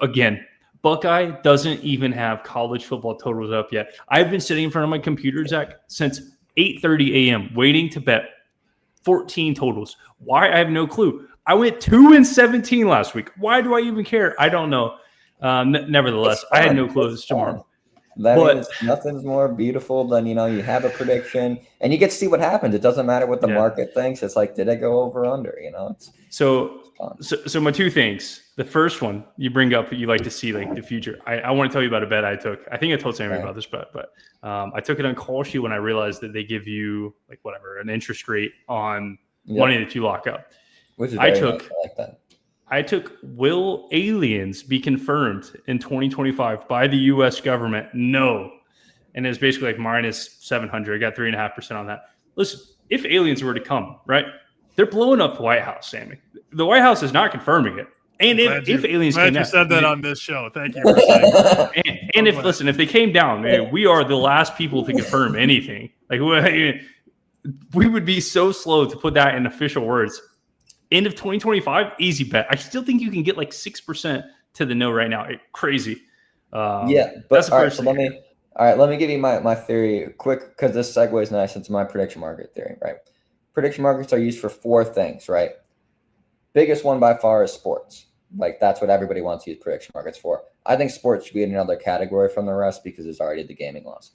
B: again. Buckeye doesn't even have college football totals up yet. I've been sitting in front of my computer, Zach, since 8:30 a.m. waiting to bet 14 totals. Why? I have no clue. I went 2-17 last week. Why do I even care? I don't know. Nevertheless, I had no clue it's tomorrow.
C: That means nothing's more beautiful than, you know, you have a prediction and you get to see what happens. It doesn't matter what the market thinks. It's like, did I go over under? You know,
B: so my two things. The first one you bring up, you like to see like the future. I want to tell you about a bet I took. I think I told Sammy about this bet, but I took it on Kalshi when I realized that they give you like whatever an interest rate on money that you lock up.
C: Which is
B: I took.
C: Nice. I like that.
B: I took, will aliens be confirmed in 2025 by the U.S. government? No. And it's basically like minus 700. I got 3.5% on that. Listen, if aliens were to come, right, they're blowing up the White House, Sammy. The White House is not confirming it. And if aliens came down.
A: You said that on this show. Thank you for saying
B: and if they came down, man, we are the last people to confirm anything. Like we would be so slow to put that in official words. End of 2025, easy bet. I still think you can get like 6% to the no right now. Crazy.
C: But
B: that's the first thing.
C: Let me give you my theory quick because this segues nice into my prediction market theory, right? prediction markets are used for 4 things, right? Biggest one by far is sports. Like that's what everybody wants to use prediction markets for. I think sports should be in another category from the rest because it's already the gaming laws.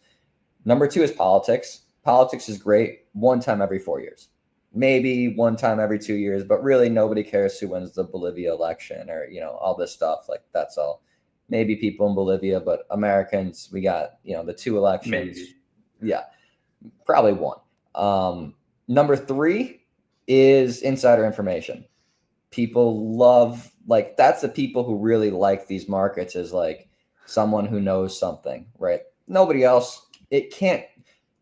C: Number 2 is politics. Politics is great 1 time every 4 years, maybe 1 time every 2 years, but really nobody cares who wins the Bolivia election or, all this stuff. Like that's all. Maybe people in Bolivia, but Americans, we got, the 2 elections.
B: Maybe.
C: Yeah, probably 1. Number 3 is insider information. People love, like, that's the people who really like these markets, is like someone who knows something, right? Nobody else,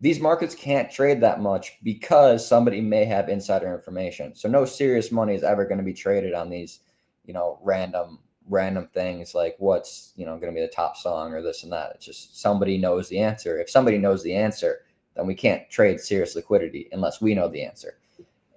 C: these markets can't trade that much because somebody may have insider information. So no serious money is ever going to be traded on these, random things like what's, going to be the top song or this and that. It's just somebody knows the answer. If somebody knows the answer, then we can't trade serious liquidity unless we know the answer.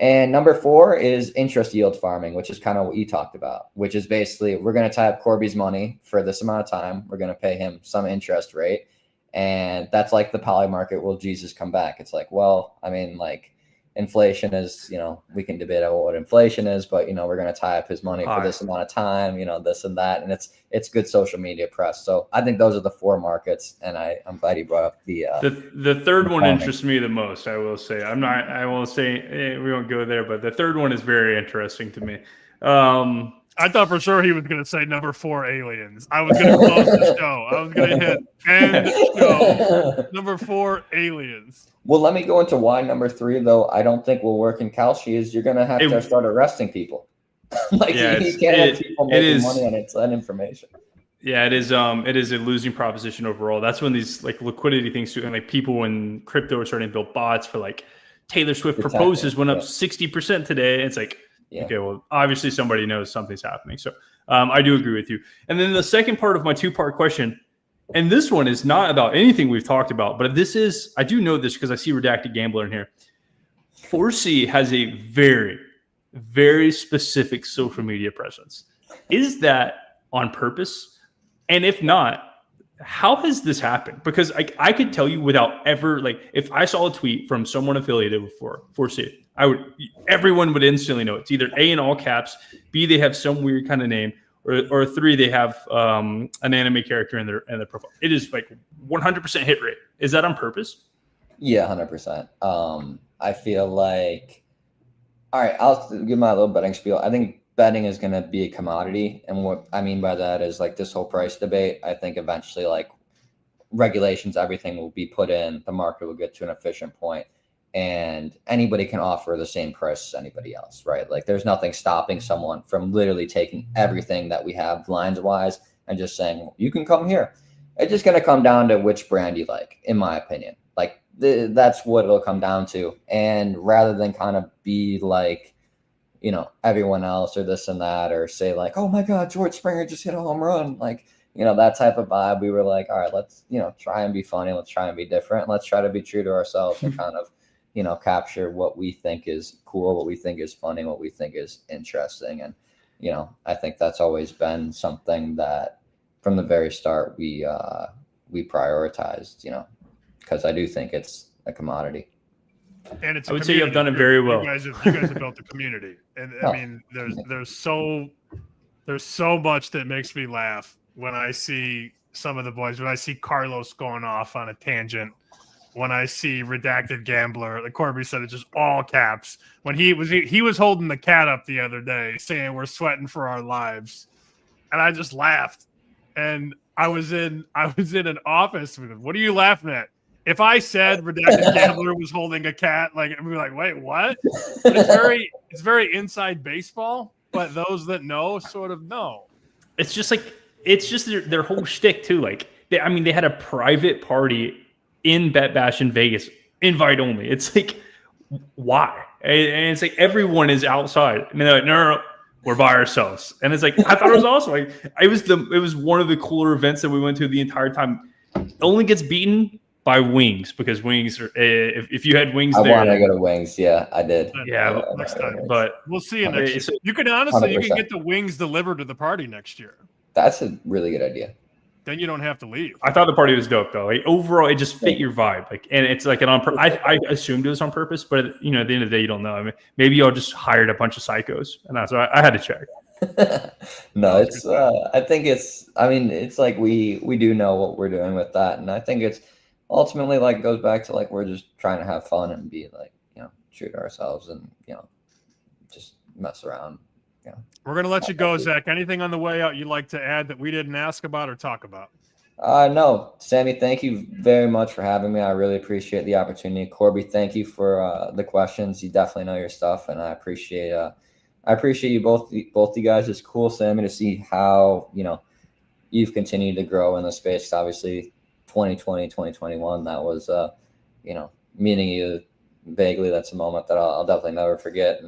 C: And number 4 is interest yield farming, which is kind of what you talked about, which is basically we're going to tie up Corbie's money for this amount of time. We're going to pay him some interest rate. And that's like the poly market. Will Jesus come back? It's like, well, I mean, like inflation is, we can debate about what inflation is, but, we're going to tie up his money for this amount of time, this and that. And it's good social media press. So I think those are the 4 markets. And I'm glad you brought up
B: the third one interests me the most. I will say, we won't go there, but the third one is very interesting to me.
A: I thought for sure he was going to say number 4, aliens. I was going to close the show. I was going to hit end show. Number 4, aliens.
C: Well, let me go into why number 3, though, I don't think will work in Kalshi, is you're going to have to start arresting people. You can't have people making money on that information.
B: Yeah, it is a losing proposition overall. That's when these like liquidity things too, and like people in crypto are starting to build bots for like Taylor Swift proposes went up 60% today. It's like, okay, well, obviously somebody knows something's happening. So I do agree with you. And then the second part of my 2-part question, and this one is not about anything we've talked about, but I do know this because I see Redacted Gambler in here. 4C has a very, very specific social media presence. Is that on purpose? And if not, how has this happened? Because I could tell you without ever, like, if I saw a tweet from someone affiliated with 4C, everyone would instantly know. It's either A in all caps, B, they have some weird kind of name, or 3, they have an anime character in their profile. It is like 100% hit rate. Is that on purpose?
C: Yeah, 100%. I feel like, all right, I'll give my little betting spiel. I think betting is going to be a commodity. And what I mean by that is like this whole price debate. I think eventually like regulations, everything will be put in, the market will get to an efficient point, and anybody can offer the same price as anybody else, right? Like there's nothing stopping someone from literally taking everything that we have lines wise and just saying, well, you can come here. It's just going to come down to which brand you like, in my opinion. Like that's what it'll come down to. And rather than kind of be like, everyone else or this and that, or say like, oh my God, George Springer just hit a home run. Like, that type of vibe. We were like, all right, let's, try and be funny. Let's try and be different. Let's try to be true to ourselves and kind of, capture what we think is cool, what we think is funny, what we think is interesting. And, I think that's always been something that from the very start we prioritized, because I do think it's a commodity.
A: And it's
B: I would say you've done it very well.
A: You guys have built a community. And I mean, there's so much that makes me laugh when I see some of the boys, when I see Carlos going off on a tangent, when I see Redacted Gambler, like Corbie said, it's just all caps. When he was holding the cat up the other day saying we're sweating for our lives. And I just laughed. And I was in an office with him. What are you laughing at? If I said Redacted Gambler was holding a cat, like I'd be like, wait, what? But it's very inside baseball, but those that know sort of know.
B: It's just their whole shtick too. Like they had a private party in Bet Bash in Vegas, invite only. It's like, why? And it's like everyone is outside, and they're like, no, we're by ourselves. And it's like I thought it was awesome. Like it was one of the cooler events that we went to the entire time. It only gets beaten by Wings, because Wings are if you had Wings,
C: I wanted to go to Wings. Yeah, I did.
B: Yeah,
A: next time,
B: but
A: we'll see you next year. You can honestly, 100%. You can get the wings delivered to the party next year.
C: That's a really good idea.
A: then you don't have to leave.
B: I thought the party was dope though. Like overall, it just fit your vibe. Like, and it's like I assumed it was on purpose, but at the end of the day, you don't know. I mean, maybe y'all just hired a bunch of psychos, and that's why I had to check.
C: No, it's I think it's like we do know what we're doing with that, and I think it's ultimately like goes back to like we're just trying to have fun and be like, treat ourselves and just mess around.
A: We're gonna let you go, Zach. Anything on the way out you'd like to add that we didn't ask about or talk about?
C: No, Sammy, thank you very much for having me. I really appreciate the opportunity. Corbie, thank you for the questions. You definitely know your stuff, and I appreciate you both you guys. It's cool, Sammy, to see how you've continued to grow in the space. Obviously 2020, 2021, that was meeting you vaguely. That's a moment that I'll definitely never forget.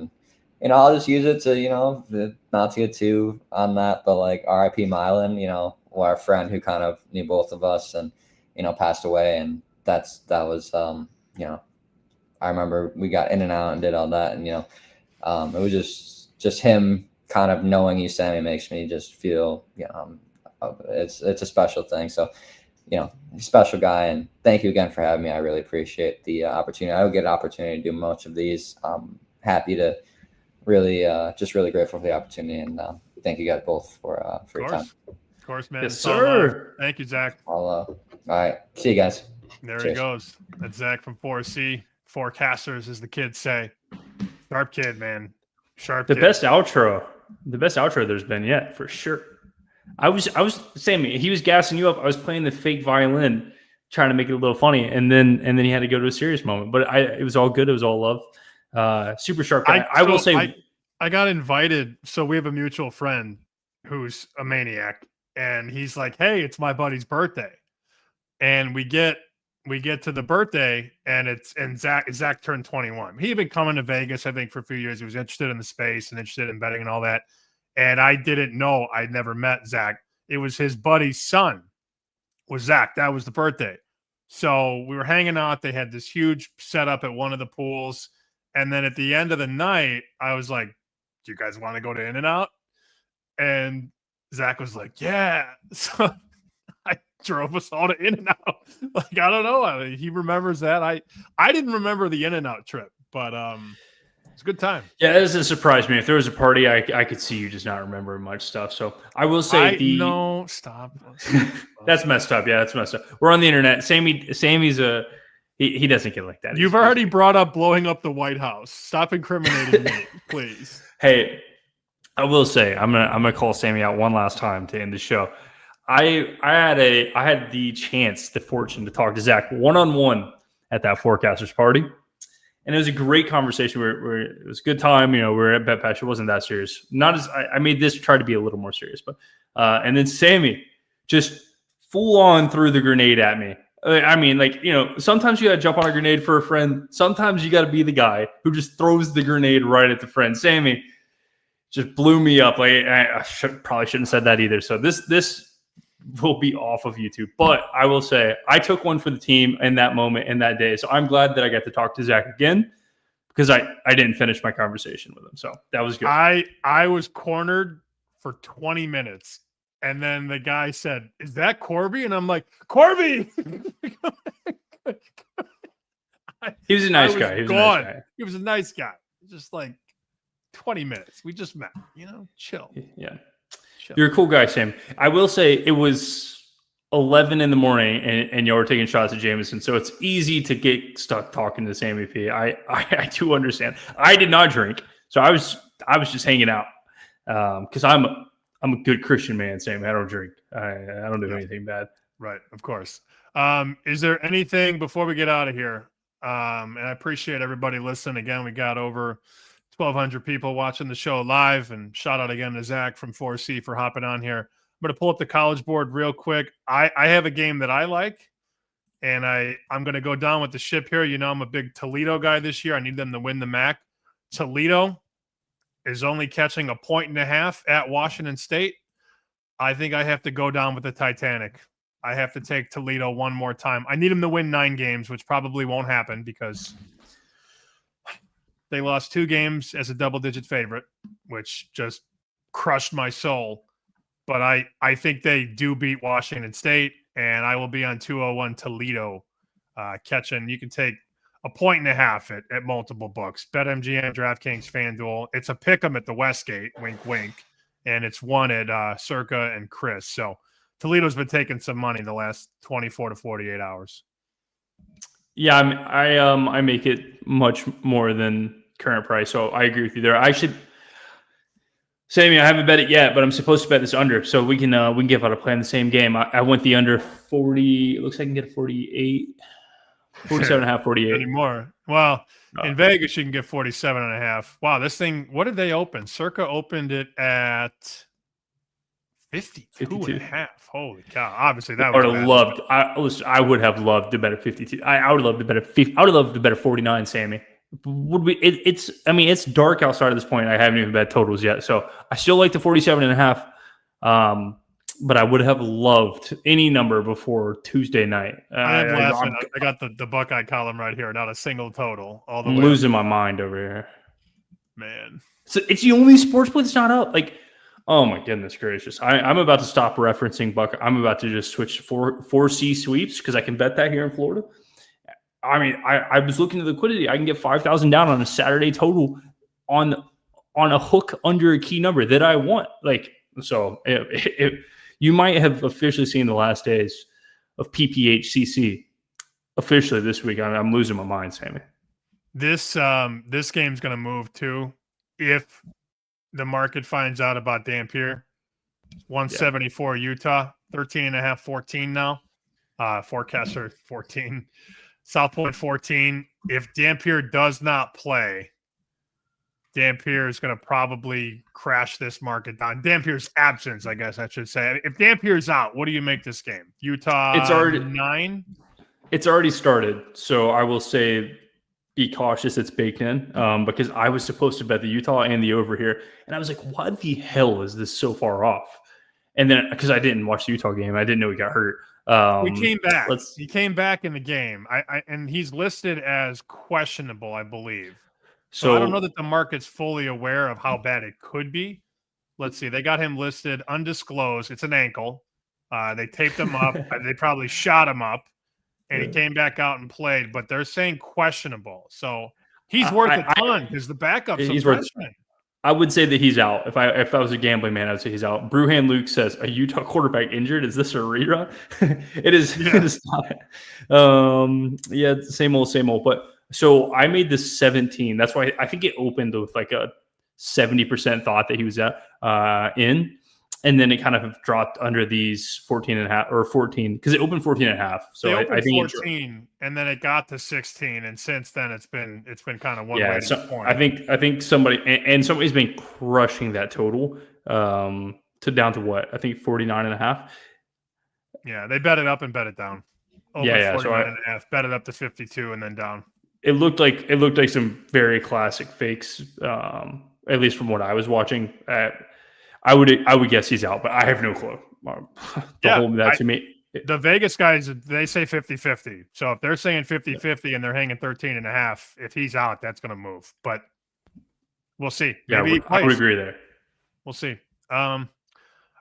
C: And I'll just use it to not to get too on that, but like RIP Mylan, our friend who kind of knew both of us and passed away, and that was I remember we got in and out and did all that, and it was just him kind of knowing you, Sammy, makes me just feel it's a special thing. So special guy, and thank you again for having me. I really appreciate the opportunity. I would get an opportunity to do much of these. Happy to really really grateful for the opportunity, and thank you guys both for your time.
A: Of course, man.
B: Yes, sir.
A: Thank you, Zach.
C: All right, see you guys.
A: There
C: Cheers.
A: he goes. That's Zach from 4C, Forecasters, as the kids say. Sharp kid, man. Sharp
B: The
A: kid.
B: best outro there's been yet, for sure. I was saying, he was gassing you up. I was playing the fake violin, trying to make it a little funny, and then he had to go to a serious moment. But it was all good. It was all love. Super sharp guy. I will say,
A: I got invited. So we have a mutual friend who's a maniac, and he's like, "Hey, it's my buddy's birthday," and we get to the birthday, and Zach turned 21. He had been coming to Vegas, I think, for a few years. He was interested in the space and interested in betting and all that. And I didn't know, I'd never met Zach. It was his buddy's son was Zach. That was the birthday. So we were hanging out. They had this huge setup at one of the pools. And then at the end of the night, I was like, do you guys want to go to In-N-Out? And Zach was like, yeah. So I drove us all to In-N-Out. Like, I don't know. He remembers that. I didn't remember the In-N-Out trip, but it's a good time.
B: Yeah, it doesn't surprise me. If there was a party, I could see you just not remembering much stuff. So I will say
A: no, stop.
B: That's messed up. Yeah, that's messed up. We're on the internet. Sammy's he doesn't get like that.
A: You've already brought up blowing up the White House. Stop incriminating me, please.
B: Hey, I will say I'm gonna call Sammy out one last time to end the show. I had the fortune to talk to Zach one-on-one at that forecasters party. And it was a great conversation where it was a good time. We were at Bet Patch. It wasn't that serious. Not as I made this try to be a little more serious, but and then Sammy just full on threw the grenade at me. I mean, sometimes you got to jump on a grenade for a friend. Sometimes you got to be the guy who just throws the grenade right at the friend. Sammy just blew me up. Like probably shouldn't have said that either. So this will be off of YouTube. But I will say I took one for the team in that moment and that day. So I'm glad that I got to talk to Zach again because I didn't finish my conversation with him. So that was good.
A: I was cornered for 20 minutes. And then the guy said, "Is that Corbie?" And I'm like, "Corbie!"
B: He was a nice guy.
A: He was a nice guy. Just like 20 minutes. We just met, chill.
B: Yeah. You're a cool guy, Sam. I will say it was 11 in the morning and y'all were taking shots at Jameson. So it's easy to get stuck talking to Sammy P. I do understand. I did not drink. So I was just hanging out because I'm a good Christian man, Sammy. I don't drink. I don't do anything bad.
A: Right. Of course. Is there anything before we get out of here? And I appreciate everybody listening. Again, we got over 1,200 people watching the show live, and shout out again to Zach from 4C for hopping on here. I'm going to pull up the college board real quick. I have a game that I like, and I'm going to go down with the ship here. I'm a big Toledo guy this year. I need them to win the MAC. Toledo is only catching 1.5 at Washington State. I think I have to go down with the Titanic. I have to take Toledo one more time. I need them to win 9 games, which probably won't happen because they lost 2 games as a double-digit favorite, which just crushed my soul. but I think they do beat Washington State, and I will be on 201 Toledo catching. You can take 1.5 at multiple books. BetMGM, DraftKings, FanDuel. It's a pick 'em at the Westgate, wink, wink, and it's one at Circa and Chris. So Toledo's been taking some money the last 24 to 48 hours.
B: Yeah, I make it much more than current price, so I agree with you there. I should, Sammy, I haven't bet it yet, but I'm supposed to bet this under, so we can give out a play in the same game. I went the under 40. It looks like I can get a 48, 47.5, 48
A: anymore. Well, in Vegas you can get 47.5. Wow, this thing. What did they open? Circa opened it at 52.5. Holy cow! Obviously, that
B: would have loved. I would have loved to bet at 52. I would love to bet at 50. I would love to bet at 49, Sammy. Would we? It's dark outside at this point. I haven't even bet totals yet, so I still like the 47.5. But I would have loved any number before Tuesday night.
A: I got the Buckeye column right here. Not a single total. All the
B: I'm
A: way
B: losing my mind over here,
A: man.
B: So it's the only sports book that's not up. Like, oh my goodness gracious! I'm about to stop referencing Buckeye. I'm about to just switch to 4C sweeps because I can bet that here in Florida. I mean, I was looking at the liquidity. I can get 5,000 down on a Saturday total on a hook under a key number that I want. Like, so you might have officially seen the last days of PPHCC officially this week. I'm losing my mind, Sammy.
A: This game's going to move too if the market finds out about Dampier. 174 Utah, 13.5, 14 now. Forecaster 14. South Point 14. If Dampier does not play, Dampier is going to probably crash this market down. Dampier's absence, I guess I should say. If Dampier's out, what do you make this game? Utah,
B: it's already
A: 9?
B: It's already started, so I will say be cautious. It's baked in because I was supposed to bet the Utah and the over here, and I was like, why the hell is this so far off? And then because I didn't watch the Utah game, I didn't know he got hurt.
A: He came back. He came back in the game. And he's listed as questionable, I believe. So I don't know that the market's fully aware of how bad it could be. Let's see. They got him listed undisclosed. It's an ankle. They taped him up. They probably shot him up, and he came back out and played. But they're saying questionable. So he's worth a ton because the backup's a freshman.
B: I would say that he's out. If I was a gambling man, I would say he's out. Bruhan Luke says, a Utah quarterback injured? Is this a rerun? It is. Yeah. It is not. Yeah, same old. But so I made this 17. That's why I think it opened with like a 70% thought that he was in. And then it kind of dropped under these 14.5 or 14 because it opened 14.5. So
A: I think 14, and then it got to 16, and since then it's been kind of one way to the point.
B: I think somebody's been crushing that total to down to what I think 49.5.
A: Yeah, they bet it up and bet it down. Opened 49.5, bet it up to 52, and then down.
B: It looked like some very classic fakes, at least from what I was watching. I would guess he's out, but I have no clue. To me.
A: The Vegas guys, they say 50-50. So if they're saying 50-50 and they're hanging 13.5, if he's out, that's going to move. But we'll see.
B: Maybe I would agree there.
A: We'll see. All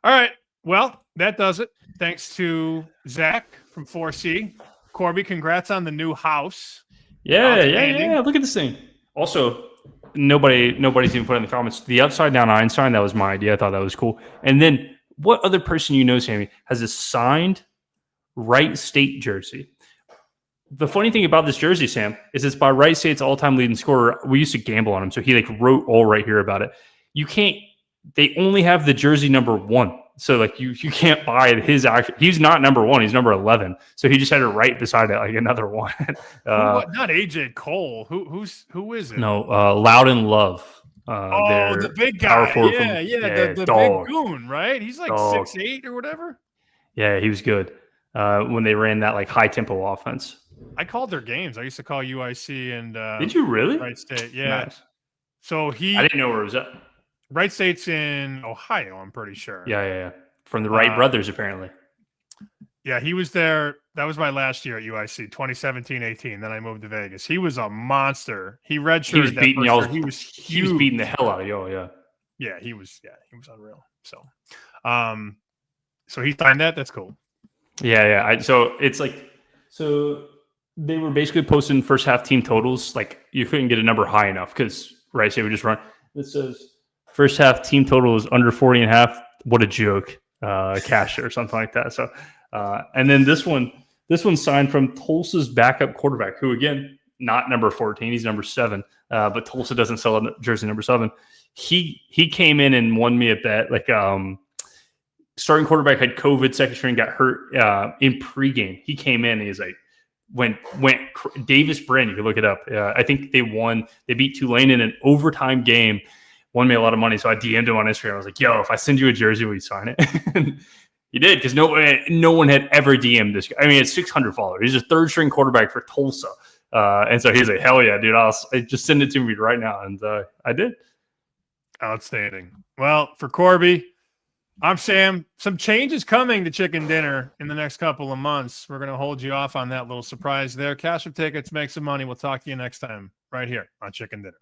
A: right. Well, that does it. Thanks to Zack from 4C. Corbie, congrats on the new house.
B: Yeah. Look at this thing. Also, nobody's even put in the comments the upside down Einstein. That was my idea. I thought that was cool. And then what other person you know, Sammy, has a signed Wright State jersey? The funny thing about this jersey, Sam, is it's by Wright State's all-time leading scorer. We used to gamble on him, so he wrote all right here about it. You can't. They only have the jersey number 1. So you can't buy his actual. He's not number 1. He's number 11. So he just had it right beside it, like another one.
A: Not AJ Cole. Who is it?
B: No, Loudon Love.
A: The big guy. The big goon, right? He's like 6'8" or whatever.
B: Yeah, he was good when they ran that high tempo offense.
A: I called their games. I used to call UIC and.
B: Did you really?
A: Wright State, yeah.
B: Nice.
A: So
B: I didn't know where it was at.
A: Wright State's in Ohio, I'm pretty sure.
B: Yeah. From the Wright brothers, apparently.
A: Yeah, he was there. That was my last year at UIC, 2017-18. Then I moved to Vegas. He was a monster. He redshirted.
B: He was beating y'all.
A: He was huge.
B: He was beating the hell out of y'all. Yeah.
A: Yeah, he was unreal. So, so he signed that. That's cool.
B: Yeah. So it's like, so they were basically posting first half team totals. Like you couldn't get a number high enough because Rice would just run. This says first half team total is under 40.5. What a joke. Cash or something like that. So, and then this one signed from Tulsa's backup quarterback, who again, not number 14, he's number 7. But Tulsa doesn't sell a jersey number 7. He came in and won me a bet. Like, starting quarterback had COVID, second string got hurt in pregame. He came in and he's like, went Davis Brin, you can look it up. I think they won. They beat Tulane in an overtime game. Won me a lot of money. So I DM'd him on Instagram. I was like, yo, if I send you a jersey, will you sign it? And he did, because no one had ever DM'd this guy. I mean, it's 600 followers. He's a third string quarterback for Tulsa. And so he's like, hell yeah, dude. I'll just send it to me right now. And I did.
A: Outstanding. Well, for Corbie, I'm Sam. Some changes coming to Chicken Dinner in the next couple of months. We're going to hold you off on that little surprise there. Cash your tickets, make some money. We'll talk to you next time right here on Chicken Dinner.